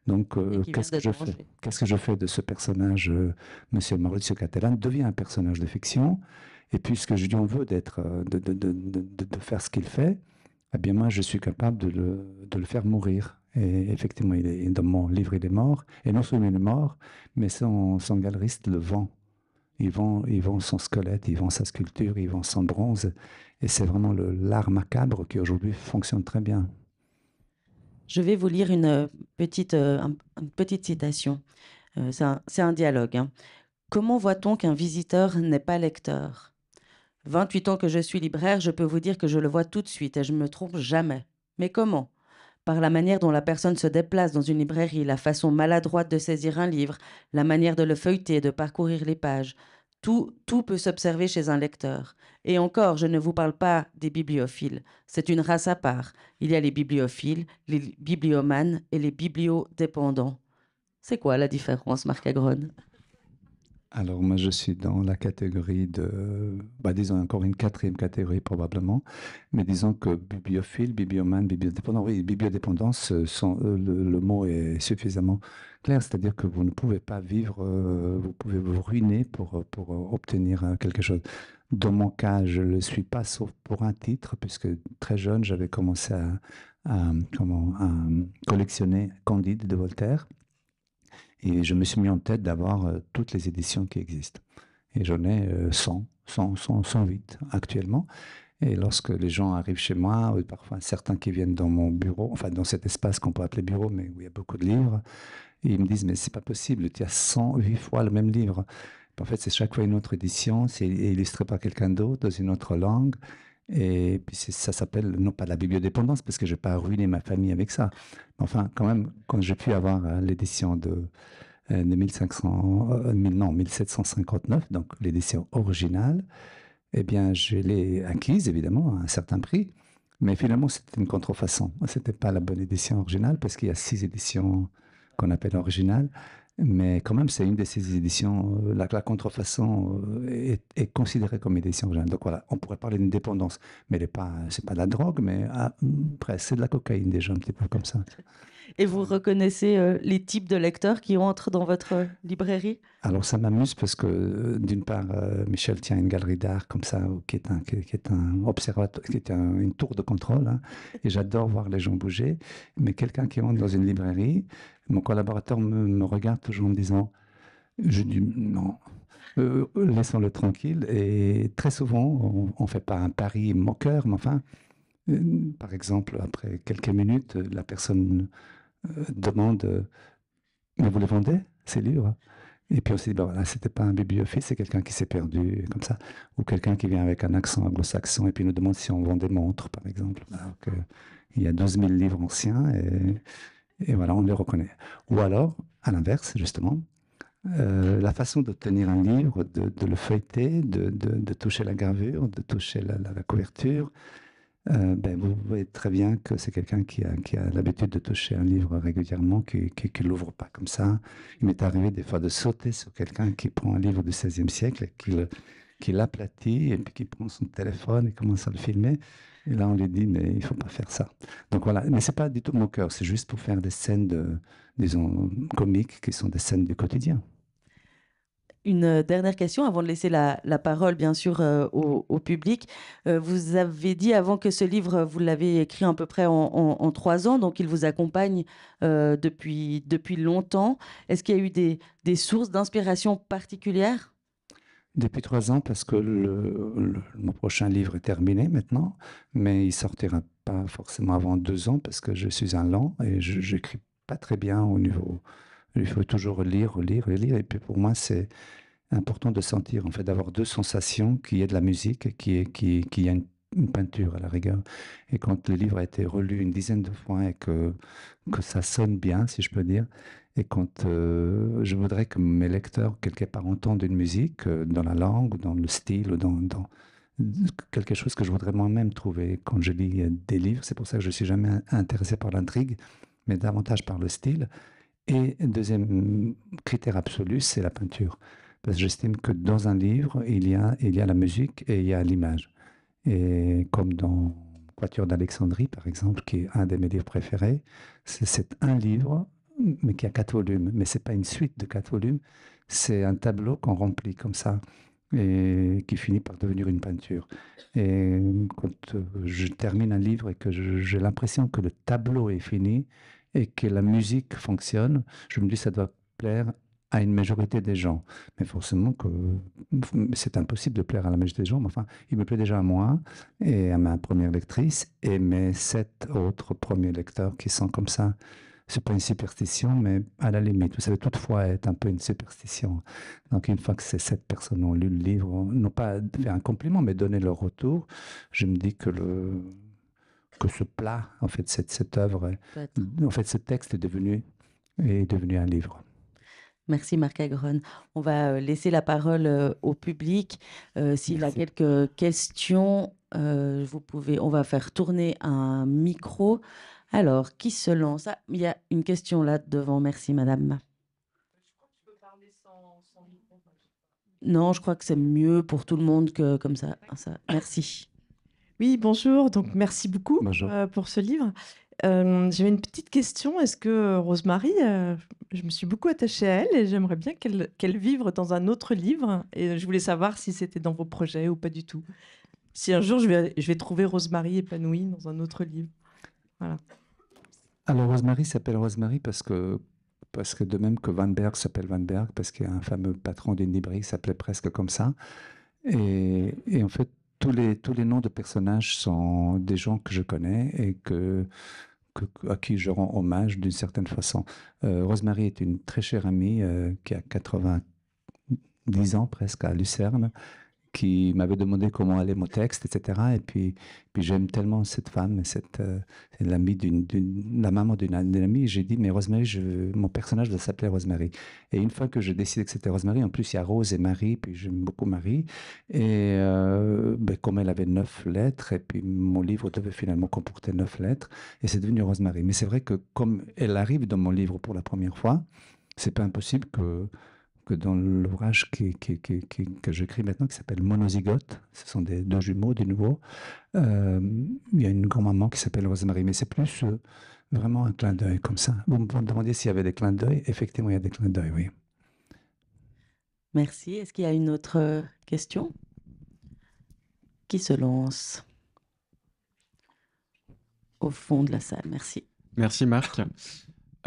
Donc, Et qui vient qu'est-ce que je d'être fais? mangé. Qu'est-ce que je fais de ce personnage, Monsieur Maurizio Cattelan devient un personnage de fiction. Et puisque je lui en veux de faire ce qu'il fait, eh bien moi, je suis capable de le faire mourir. Et effectivement, dans mon livre, il est mort. Et non seulement il est mort, mais son galeriste le vend. Ils vendent son squelette, ils vendent sa sculpture, ils vendent son bronze. Et c'est vraiment l'art macabre qui aujourd'hui fonctionne très bien. Je vais vous lire une petite citation. C'est un dialogue, hein. Comment voit-on qu'un visiteur n'est pas lecteur? 28 ans que je suis libraire, je peux vous dire que je le vois tout de suite et je ne me trompe jamais. Mais comment? par la manière dont la personne se déplace dans une librairie, la façon maladroite de saisir un livre, la manière de le feuilleter, de parcourir les pages. Tout peut s'observer chez un lecteur. Et encore, je ne vous parle pas des bibliophiles. C'est une race à part. Il y a les bibliophiles, les bibliomanes et les bibliodépendants. C'est quoi la différence, Marc Agrone? Alors moi, je suis dans la catégorie de, disons encore une quatrième catégorie probablement, mais disons que bibliophile, bibliomane, bibliodépendant, oui, bibliodépendance, le mot est suffisamment clair, c'est-à-dire que vous ne pouvez pas vivre, vous pouvez vous ruiner pour obtenir quelque chose. Dans mon cas, je ne le suis pas, sauf pour un titre, puisque très jeune, j'avais commencé à collectionner Candide de Voltaire. Et je me suis mis en tête d'avoir toutes les éditions qui existent. Et j'en ai 108 actuellement. Et lorsque les gens arrivent chez moi, ou parfois certains qui viennent dans mon bureau, enfin dans cet espace qu'on peut appeler bureau, mais où il y a beaucoup de livres, et ils me disent, mais c'est pas possible, tu as 108 fois le même livre. En fait, c'est chaque fois une autre édition, c'est illustré par quelqu'un d'autre, dans une autre langue. Et puis ça s'appelle, non pas la bibliodépendance, parce que je ne vais pas ruiner ma famille avec ça. Mais enfin, quand même, quand j'ai pu avoir l'édition de 1500, non, 1759, donc l'édition originale, eh bien, je l'ai acquise, évidemment, à un certain prix. Mais finalement, c'était une contrefaçon. Ce n'était pas la bonne édition originale, parce qu'il y a 6 éditions qu'on appelle originales. Mais quand même, c'est une de ces éditions. La contrefaçon est considérée comme édition originale. Donc voilà, on pourrait parler d'une dépendance. Mais c'est pas de la drogue, mais presque, c'est de la cocaïne déjà, un petit peu comme ça. Et vous reconnaissez les types de lecteurs qui entrent dans votre librairie? Alors ça m'amuse parce que d'une part, Michel tient une galerie d'art comme ça, qui est un observatoire, qui est une tour de contrôle, hein, et j'adore voir les gens bouger. Mais quelqu'un qui entre dans une librairie, mon collaborateur me regarde toujours en me disant, je dis non, laissons-le tranquille. Et très souvent, on ne fait pas un pari moqueur, mais enfin, par exemple, après quelques minutes, la personne demande, mais vous les vendez, ces livres? Et puis on s'est dit, ben voilà, c'était pas un bibliophile, c'est quelqu'un qui s'est perdu, comme ça. Ou quelqu'un qui vient avec un accent anglo-saxon et puis nous demande si on vend des montres, par exemple. Alors que, il y a 12 000 livres anciens et voilà, on les reconnaît. Ou alors, à l'inverse, justement, la façon d'obtenir un livre, de le feuilleter, de toucher la gravure, de toucher la couverture, vous voyez très bien que c'est quelqu'un qui a l'habitude de toucher un livre régulièrement, qui ne l'ouvre pas comme ça. Il m'est arrivé des fois de sauter sur quelqu'un qui prend un livre du XVIe siècle, et qui l'aplatit, et puis qui prend son téléphone et commence à le filmer. Et là, on lui dit, mais il ne faut pas faire ça. Donc voilà, mais ce n'est pas du tout mon cœur, c'est juste pour faire des scènes, disons, comiques, qui sont des scènes du quotidien. Une dernière question avant de laisser la parole, bien sûr, au public. Vous avez dit avant que ce livre, vous l'avez écrit à peu près en 3 ans, donc il vous accompagne depuis longtemps. Est-ce qu'il y a eu des sources d'inspiration particulières? Depuis 3 ans, parce que mon prochain livre est terminé maintenant, mais il sortira pas forcément avant 2 ans, parce que je suis un lent et je n'écris pas très bien au niveau. Il faut toujours lire, relire, relire. Et puis pour moi, c'est important de sentir, en fait, d'avoir deux sensations, qui est de la musique et qui y a une peinture à la rigueur. Et quand le livre a été relu une dizaine de fois et que ça sonne bien, si je peux dire, et quand je voudrais que mes lecteurs, quelque part, entendent une musique dans la langue, ou dans le style, ou dans quelque chose que je voudrais moi-même trouver quand je lis des livres. C'est pour ça que je ne suis jamais intéressé par l'intrigue, mais davantage par le style. Et deuxième critère absolu, c'est la peinture. Parce que j'estime que dans un livre, il y a la musique et il y a l'image. Et comme dans Quatuor d'Alexandrie, par exemple, qui est un de mes livres préférés, c'est un livre, mais qui a 4 volumes. Mais ce n'est pas une suite de 4 volumes, c'est un tableau qu'on remplit comme ça et qui finit par devenir une peinture. Et quand je termine un livre et que j'ai l'impression que le tableau est fini et que la musique fonctionne, je me dis ça doit plaire à une majorité des gens. Mais forcément que c'est impossible de plaire à la majorité des gens. Mais enfin, il me plaît déjà à moi et à ma première lectrice et mes 7 autres premiers lecteurs qui sont comme ça. C'est pas une superstition, mais à la limite, vous savez, toutefois est un peu une superstition. Donc, une fois que ces 7 personnes ont lu le livre, non pas fait un compliment, mais donné leur retour, je me dis que que ce plat, en fait, cette œuvre, Peut-être. en fait, ce texte est devenu un livre. Merci Marc Agron. On va laisser la parole au public. S'il a Merci. quelques questions, on va faire tourner un micro. Alors, qui se lance? Ah, il y a une question là devant. Merci madame. Non, je crois que c'est mieux pour tout le monde que comme ça. Merci. Oui, bonjour. Donc, merci beaucoup Bonjour. pour ce livre. J'avais une petite question. Est-ce que Rosemary, je me suis beaucoup attachée à elle et j'aimerais bien qu'elle vive dans un autre livre. Et je voulais savoir si c'était dans vos projets ou pas du tout. Si un jour je vais trouver Rosemary épanouie dans un autre livre. Voilà. Alors, Rosemary s'appelle Rosemary parce que de même que Van Berg s'appelle Van Berg, parce qu'il y a un fameux patron d'une librairie qui s'appelait presque comme ça. Et en fait, tous les noms de personnages sont des gens que je connais et à qui je rends hommage d'une certaine façon. Rosemary est une très chère amie qui a 90 ans presque à Lucerne, qui m'avait demandé comment allait mon texte, etc. Et puis j'aime tellement cette femme, c'est l'amie la maman d'une amie. Et j'ai dit, mais Rosemary, mon personnage doit s'appeler Rosemary. Et une fois que j'ai décidé que c'était Rosemary, en plus il y a Rose et Marie, puis j'aime beaucoup Marie. Et ben, comme elle avait 9 lettres, et puis mon livre devait finalement comporter 9 lettres, et c'est devenu Rosemary. Mais c'est vrai que comme elle arrive dans mon livre pour la première fois, c'est pas impossible que dans l'ouvrage que j'écris maintenant, qui s'appelle Monozygote, ce sont deux jumeaux de nouveau, il y a une grand-maman qui s'appelle Rosemary, mais c'est plus vraiment un clin d'œil comme ça. Vous me demandiez s'il y avait des clins d'œil. Effectivement, il y a des clins d'œil, oui. Merci. Est-ce qu'il y a une autre question? Qui se lance? Au fond de la salle, merci. Merci Marc.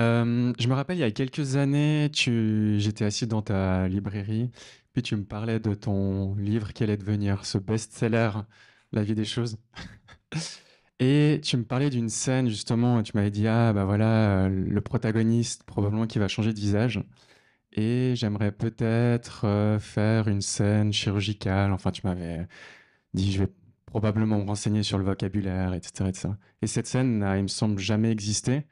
Je me rappelle, il y a quelques années, j'étais assis dans ta librairie, puis tu me parlais de ton livre qui allait devenir ce best-seller, La vie des choses. Et tu me parlais d'une scène, justement, et tu m'avais dit, ah, bah voilà, le protagoniste, probablement qui va changer de visage. Et j'aimerais peut-être faire une scène chirurgicale. Enfin, tu m'avais dit, je vais probablement me renseigner sur le vocabulaire, etc., etc. Et cette scène n'a, il me semble, jamais existé.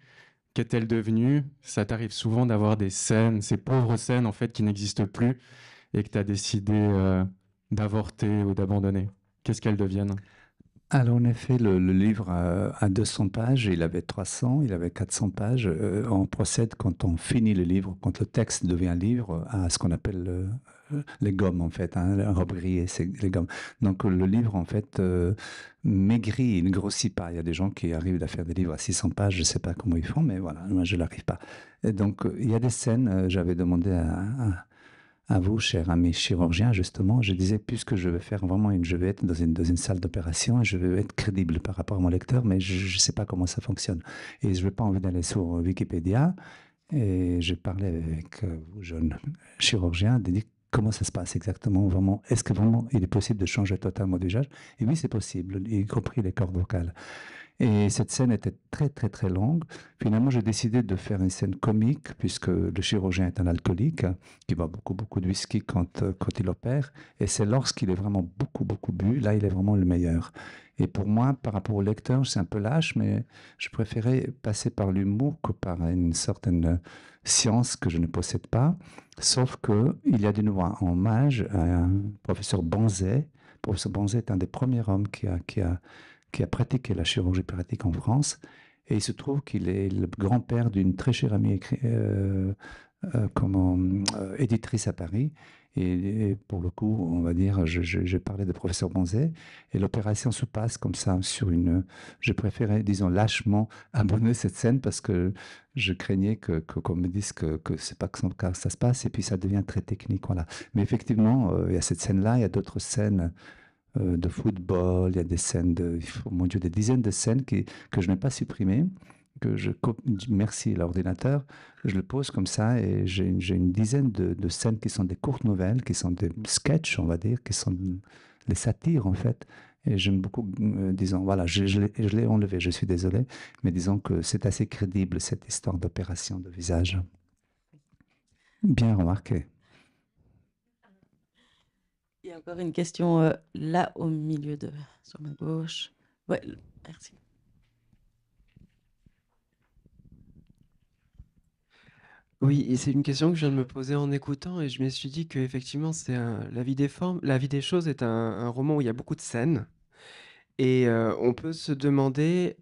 Qu'est-elle devenue? Ça t'arrive souvent d'avoir des scènes, ces pauvres scènes en fait qui n'existent plus et que tu as décidé d'avorter ou d'abandonner. Qu'est-ce qu'elles deviennent? Alors, en effet, le livre a 200 pages, il avait 300, il avait 400 pages. On procède, quand on finit le livre, quand le texte devient livre, à ce qu'on appelle les gommes, en fait, hein, rebrier, c'est les gommes. Donc, le livre, en fait, maigrit, il ne grossit pas. Il y a des gens qui arrivent à faire des livres à 600 pages, je ne sais pas comment ils font, mais voilà, moi, je n'arrive pas. Et donc, il y a des scènes, j'avais demandé à vous, cher ami chirurgien, justement, je disais, puisque je vais faire vraiment je vais être dans une salle d'opération et je vais être crédible par rapport à mon lecteur, mais je ne sais pas comment ça fonctionne. Et je n'ai pas envie d'aller sur Wikipédia. Et j'ai parlé avec vous, jeune chirurgien, de dire comment ça se passe exactement, vraiment. Est-ce que vraiment il est possible de changer totalement le visage? Et oui, c'est possible, y compris les cordes vocales. Et cette scène était très, très, très longue. Finalement, j'ai décidé de faire une scène comique, puisque le chirurgien est un alcoolique qui boit beaucoup, beaucoup de whisky quand il opère. Et c'est lorsqu'il est vraiment beaucoup, beaucoup bu, là, il est vraiment le meilleur. Et pour moi, par rapport au lecteur, c'est un peu lâche, mais je préférais passer par l'humour que par une certaine science que je ne possède pas. Sauf qu'il y a de nouveau un hommage à un professeur Banzai. Le professeur Banzai est un des premiers hommes qui a pratiqué la chirurgie pratique en France. Et il se trouve qu'il est le grand-père d'une très chère amie éditrice à Paris. Et pour le coup, on va dire, je parlais de professeur Banzet, et l'opération se passe comme ça sur une... Je préférais, disons, lâchement abonner cette scène parce que je craignais qu'on me dise que c'est pas comme ça que ça se passe, et puis ça devient très technique, voilà. Mais effectivement, il y a cette scène-là, il y a d'autres scènes de football, il y a des scènes oh mon Dieu, des dizaines de scènes que je n'ai pas supprimées, merci l'ordinateur, je le pose comme ça et j'ai une dizaine de scènes qui sont des courtes nouvelles, qui sont des sketchs, on va dire, qui sont les satires en fait. Et j'aime beaucoup, disons, voilà, je l'ai enlevé, je suis désolé, mais disons que c'est assez crédible cette histoire d'opération de visage. Bien remarqué. Il y a encore une question là au milieu sur ma gauche. Ouais, merci. Oui, et c'est une question que je viens de me poser en écoutant et je me suis dit qu'effectivement, La vie des formes, La vie des choses est un roman où il y a beaucoup de scènes et on peut se demander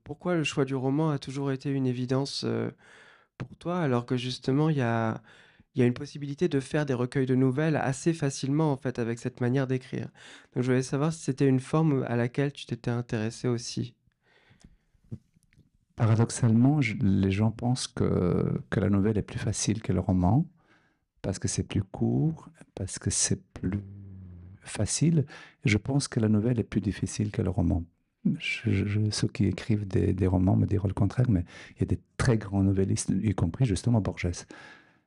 pourquoi le choix du roman a toujours été une évidence pour toi, alors que justement, il y a une possibilité de faire des recueils de nouvelles assez facilement, en fait, avec cette manière d'écrire. Donc, je voulais savoir si c'était une forme à laquelle tu t'étais intéressé aussi. Paradoxalement, les gens pensent que la nouvelle est plus facile que le roman, parce que c'est plus court, parce que c'est plus facile. Et je pense que la nouvelle est plus difficile que le roman. Ceux qui écrivent des romans me diront le contraire, mais il y a des très grands novellistes, y compris justement Borges.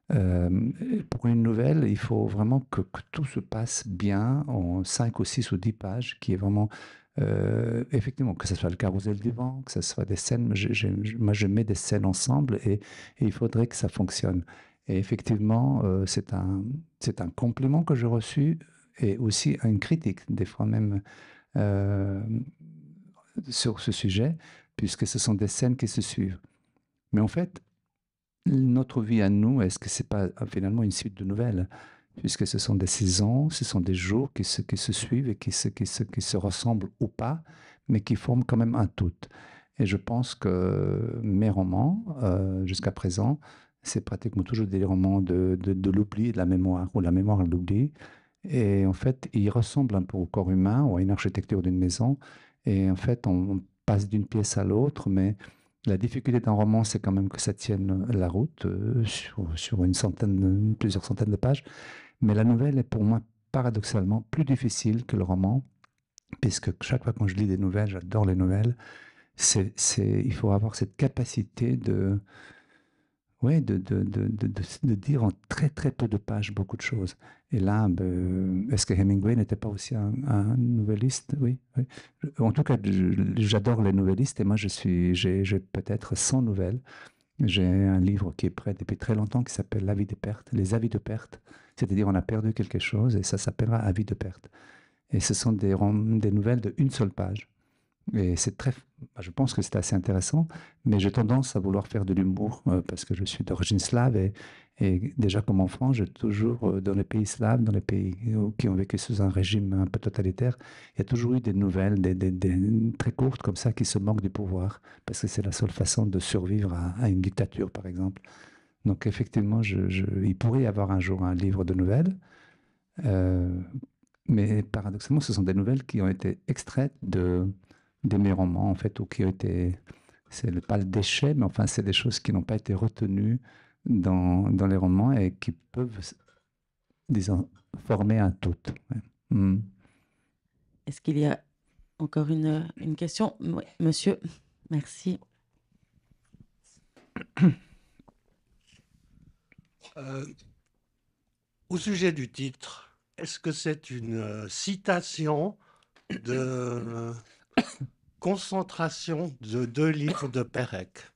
Pour une nouvelle, il faut vraiment que tout se passe bien en 5 ou 6 ou 10 pages, qui est vraiment, effectivement, que ce soit le carrousel du vent, que ce soit des scènes. Moi, je mets des scènes ensemble et il faudrait que ça fonctionne. Et effectivement, c'est un compliment que j'ai reçu et aussi une critique, des fois même, euh, sur ce sujet, puisque ce sont des scènes qui se suivent. Mais en fait, notre vie à nous, est-ce que c'est pas finalement une suite de nouvelles? Puisque ce sont des saisons, ce sont des jours qui se suivent et qui se ressemblent ou pas, mais qui forment quand même un tout. Et je pense que mes romans, jusqu'à présent, c'est pratiquement toujours des romans de l'oubli, de la mémoire, ou la mémoire de l'oubli. Et en fait, ils ressemblent un peu au corps humain ou à une architecture d'une maison. Et en fait, on passe d'une pièce à l'autre, mais la difficulté d'un roman, c'est quand même que ça tienne la route sur plusieurs centaines de pages. Mais la nouvelle est pour moi paradoxalement plus difficile que le roman, puisque chaque fois quand je lis des nouvelles, j'adore les nouvelles, il faut avoir cette capacité ouais, de dire en très très peu de pages beaucoup de choses. Et là, est-ce que Hemingway n'était pas aussi un nouvelliste? Oui, oui. En tout cas, j'adore les novellistes et moi, j'ai peut-être 100 nouvelles. J'ai un livre qui est prêt depuis très longtemps qui s'appelle L'avis des pertes, les avis de perte. C'est-à-dire, on a perdu quelque chose et ça s'appellera avis de perte. Et ce sont des nouvelles de une seule page. Et je pense que c'est assez intéressant, mais j'ai tendance à vouloir faire de l'humour parce que je suis d'origine slave et déjà comme enfant, j'ai toujours, dans les pays slaves, dans les pays qui ont vécu sous un régime un peu totalitaire, il y a toujours eu des nouvelles, très courtes comme ça, qui se moquent du pouvoir, parce que c'est la seule façon de survivre à une dictature, par exemple. Donc effectivement, il pourrait y avoir un jour un livre de nouvelles, euh, mais paradoxalement, ce sont des nouvelles qui ont été extraites de mes romans, en fait, ou qui ont été, pas le déchet, mais enfin, c'est des choses qui n'ont pas été retenues dans les romans et qui peuvent, disons, former un tout. Ouais. Mm. Est-ce qu'il y a encore une question? Oui, monsieur, merci. Au sujet du titre, est-ce que c'est une citation de concentration de 2 livres de Pérec?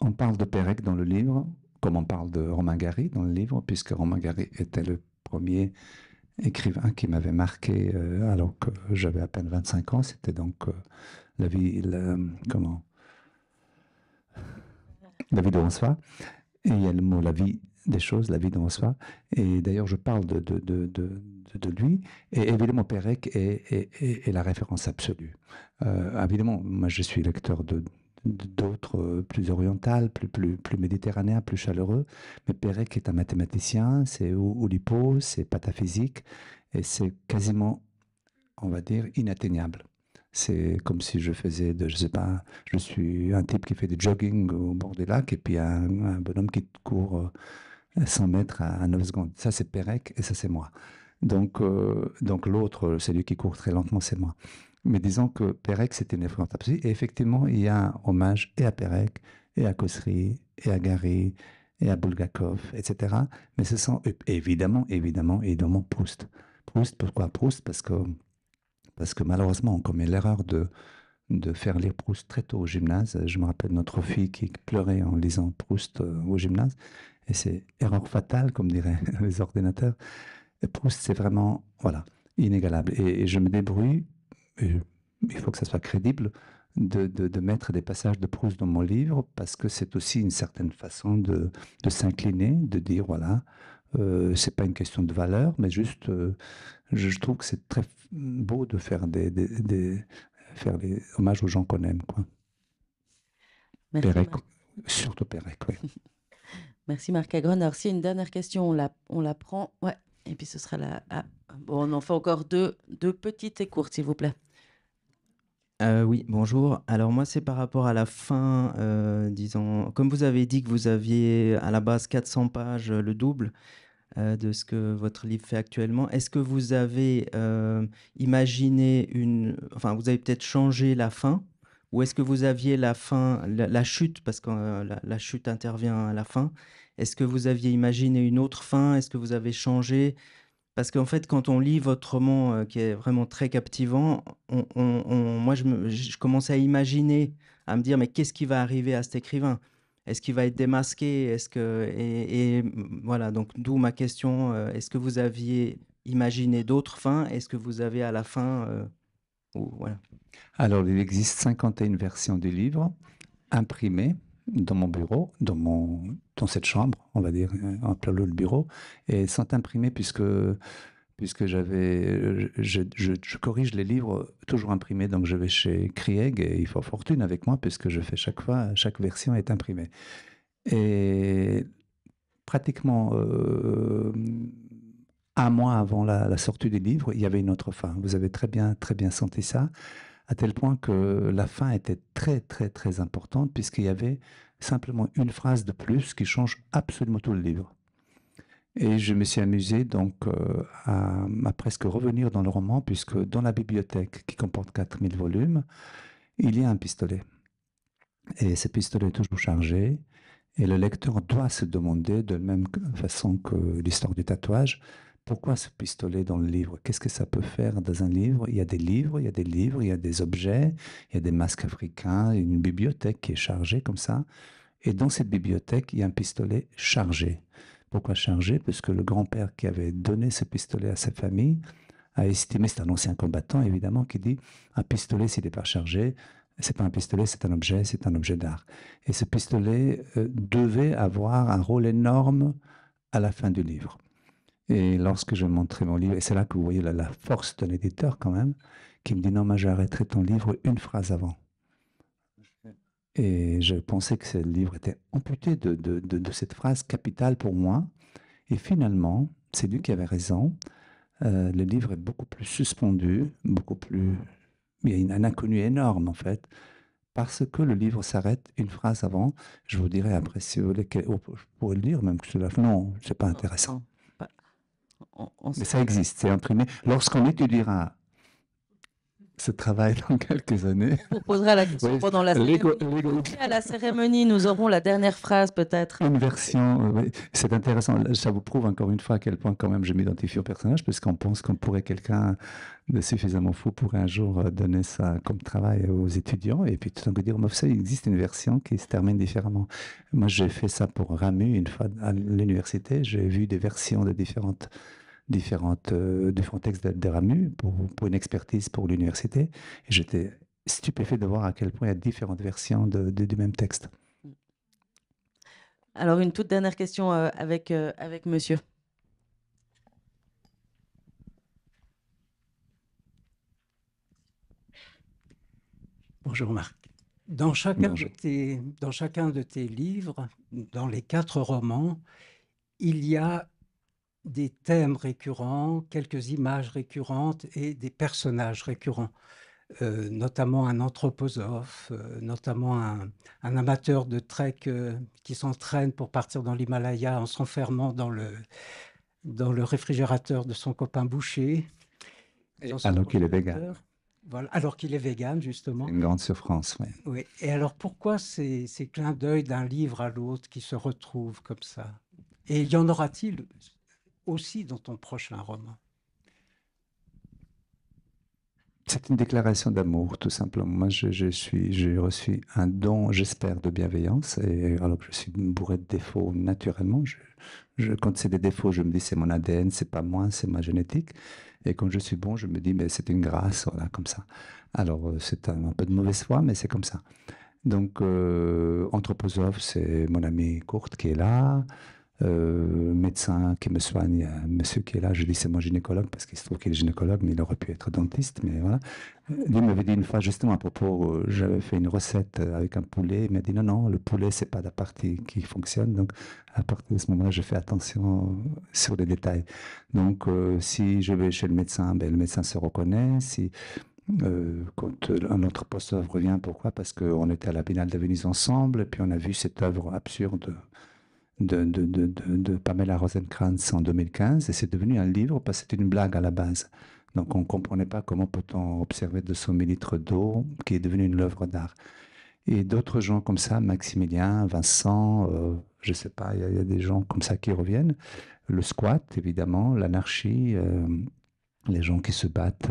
On parle de Pérec dans le livre, comme on parle de Romain Gary dans le livre, puisque Romain Gary était le premier écrivain qui m'avait marqué alors que j'avais à peine 25 ans. C'était donc la vie, la vie de François. Et il y a le mot la vie des choses, la vie de François. Et d'ailleurs, je parle de lui. Et évidemment, Pérec est la référence absolue. Évidemment, moi, je suis lecteur d'autres plus orientales, plus méditerranéens, plus chaleureux. Mais Pérec est un mathématicien, c'est Oulipo, c'est pataphysique. Et c'est quasiment, on va dire, inatteignable. C'est comme si je faisais je sais pas, je suis un type qui fait du jogging au bord des lacs et puis un bonhomme qui court 100 mètres à 9 secondes. Ça, c'est Pérec et ça, c'est moi. Donc l'autre, celui qui court très lentement, c'est moi. Mais disons que Pérec, c'était une influence absolue. Et effectivement, il y a un hommage et à Pérec, et à Khosri, et à Gary, et à Bulgakov, etc. Mais ce sont évidemment Proust. Proust, pourquoi Proust? Parce que malheureusement, on commet l'erreur de faire lire Proust très tôt au gymnase. Je me rappelle notre fille qui pleurait en lisant Proust au gymnase. Et c'est erreur fatale, comme diraient les ordinateurs. Et Proust, c'est vraiment, voilà, inégalable. Et je me débrouille, et il faut que ça soit crédible, de mettre des passages de Proust dans mon livre parce que c'est aussi une certaine façon de s'incliner, de dire voilà, c'est pas une question de valeur, mais juste, je trouve que c'est très beau de faire faire les hommages aux gens qu'on aime, quoi. Merci, Pérec, Marc. surtout Pérec, oui. Merci Marc Agron. Alors, s'il y a une dernière question, on la prend. Ouais. Et puis ce sera la. Ah, bon, on en fait encore deux petites et courtes, s'il vous plaît. Oui, bonjour. Alors moi, c'est par rapport à la fin, disons, comme vous avez dit que vous aviez à la base 400 pages, le double de ce que votre livre fait actuellement. Est-ce que vous avez imaginé enfin, vous avez peut-être changé la fin, ou est-ce que vous aviez la fin, la chute, parce que la chute intervient à la fin. Est-ce que vous aviez imaginé une autre fin? Est-ce que vous avez changé? Parce qu'en fait, quand on lit votre roman, qui est vraiment très captivant, moi, je commençais à imaginer, à me dire, mais qu'est-ce qui va arriver à cet écrivain? Est-ce qu'il va être démasqué? Voilà, donc d'où ma question, est-ce que vous aviez imaginé d'autres fins? Est-ce que vous avez à la fin... voilà. Alors, il existe 51 versions du livre imprimées dans mon bureau, dans cette chambre, on va dire, en plein le bureau, et sont imprimées puisque je corrige les livres toujours imprimés, donc je vais chez Krieg et il faut fortune avec moi puisque je fais chaque version est imprimée. Et pratiquement un mois avant la sortie du livre, il y avait une autre fin. Vous avez très bien senti ça, à tel point que la fin était très, très, très importante, puisqu'il y avait simplement une phrase de plus qui change absolument tout le livre. Et je me suis amusé donc à presque revenir dans le roman, puisque dans la bibliothèque, qui comporte 4000 volumes, il y a un pistolet. Et ce pistolet est toujours chargé, et le lecteur doit se demander, de la même façon que l'histoire du tatouage, pourquoi ce pistolet dans le livre? Qu'est-ce que ça peut faire dans un livre? Il y a des livres, il y a des livres, il y a des objets, il y a des masques africains, une bibliothèque qui est chargée comme ça. Et dans cette bibliothèque, il y a un pistolet chargé. Pourquoi chargé? Parce que le grand-père qui avait donné ce pistolet à sa famille a estimé, c'est un ancien combattant évidemment, qui dit un pistolet s'il n'est pas chargé, c'est pas un pistolet, c'est un objet d'art. Et ce pistolet devait avoir un rôle énorme à la fin du livre. Et lorsque je montrais mon livre, et c'est là que vous voyez la force d'un éditeur quand même, qui me dit non, moi j'arrêterai ton livre une phrase avant. Et je pensais que ce livre était amputé de cette phrase capitale pour moi. Et finalement, c'est lui qui avait raison. Le livre est beaucoup plus suspendu, beaucoup plus... Il y a un inconnu énorme en fait, parce que le livre s'arrête une phrase avant. Je vous dirai après si vous voulez, je pourrais le dire même que cela... Non, c'est pas intéressant. Mais ça existe, c'est imprimé. Lorsqu'on étudiera ce travail dans quelques années... On posera la question pendant la cérémonie. À la cérémonie, nous aurons la dernière phrase peut-être. Une version, oui. C'est intéressant. Ça vous prouve encore une fois à quel point quand même je m'identifie au personnage, parce qu'on pense qu'on pourrait, quelqu'un de suffisamment fou pourrait un jour donner ça comme travail aux étudiants, et puis tout d'un coup dire, mais vous savez, il existe une version qui se termine différemment. Moi, j'ai fait ça pour Ramu une fois à l'université. J'ai vu des versions de différents textes de Ramu pour une expertise pour l'université. Et j'étais stupéfait de voir à quel point il y a différentes versions du même texte. Alors, une toute dernière question avec monsieur. Bonjour Marc. Dans chacun de tes livres, dans les 4 romans, il y a des thèmes récurrents, quelques images récurrentes et des personnages récurrents, notamment un anthroposophe, notamment un amateur de trek qui s'entraîne pour partir dans l'Himalaya en s'enfermant dans le réfrigérateur de son copain boucher. Alors qu'il est végan. Voilà, alors qu'il est vegan, justement. Une grande souffrance, oui. Oui. Et alors, pourquoi ces clins d'œil d'un livre à l'autre qui se retrouvent comme ça? Et y en aura-t-il aussi dans ton prochain roman? C'est une déclaration d'amour, tout simplement. Moi, j'ai reçu un don, j'espère, de bienveillance, et alors que je suis bourré de défauts naturellement. Quand c'est des défauts, je me dis c'est mon ADN, c'est pas moi, c'est ma génétique. Et quand je suis bon, je me dis, mais c'est une grâce, voilà, comme ça. Alors, c'est un peu de mauvaise foi, mais c'est comme ça. Donc, anthroposophe, c'est mon ami Kurt qui est là. Médecin qui me soigne, il y a un monsieur qui est là, je dis c'est mon gynécologue parce qu'il se trouve qu'il est gynécologue, mais il aurait pu être dentiste, mais voilà. Lui m'avait dit une fois justement à propos, j'avais fait une recette avec un poulet, il m'a dit non, non, le poulet c'est pas la partie qui fonctionne, donc à partir de ce moment-là, je fais attention sur les détails. Donc si je vais chez le médecin, ben, le médecin se reconnaît, si quand un autre poste revient, pourquoi? Parce qu'on était à la Biennale de Venise ensemble, et puis on a vu cette œuvre absurde de Pamela Rosenkrantz en 2015, et c'est devenu un livre parce que c'était une blague à la base. Donc on ne comprenait pas comment peut-on observer 200 millilitres d'eau qui est devenue une œuvre d'art. Et d'autres gens comme ça, Maximilien, Vincent, je ne sais pas, il y a des gens comme ça qui reviennent. Le squat, évidemment, l'anarchie, les gens qui se battent,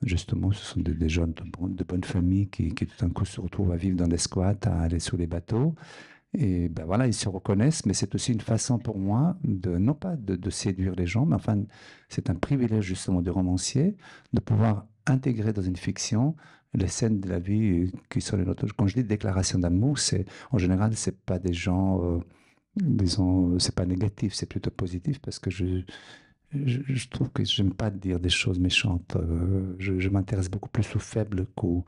justement, ce sont des jeunes de bonne famille qui tout d'un coup se retrouvent à vivre dans des squats, à aller sur les bateaux. Et ben voilà, ils se reconnaissent, mais c'est aussi une façon pour moi de, non pas de séduire les gens, mais enfin, c'est un privilège justement de romancier, de pouvoir intégrer dans une fiction les scènes de la vie qui sont les nôtres. Quand je dis déclaration d'amour, c'est, en général, c'est pas des gens, disons, c'est pas négatif, c'est plutôt positif parce que je trouve que j'aime pas dire des choses méchantes. Je m'intéresse beaucoup plus aux faibles qu'aux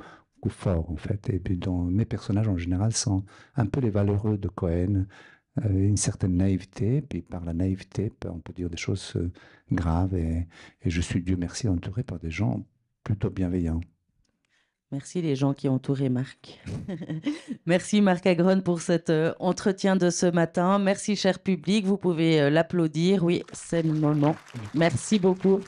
forts, en fait. Et puis, dans mes personnages, en général, sont un peu les valeureux de Cohen, une certaine naïveté. Puis, par la naïveté, on peut dire des choses graves. Et je suis, Dieu merci, entouré par des gens plutôt bienveillants. Merci les gens qui ont entouré Marc. Merci Marc Agron pour cet entretien de ce matin. Merci cher public, vous pouvez l'applaudir. Oui, c'est le moment. Merci beaucoup.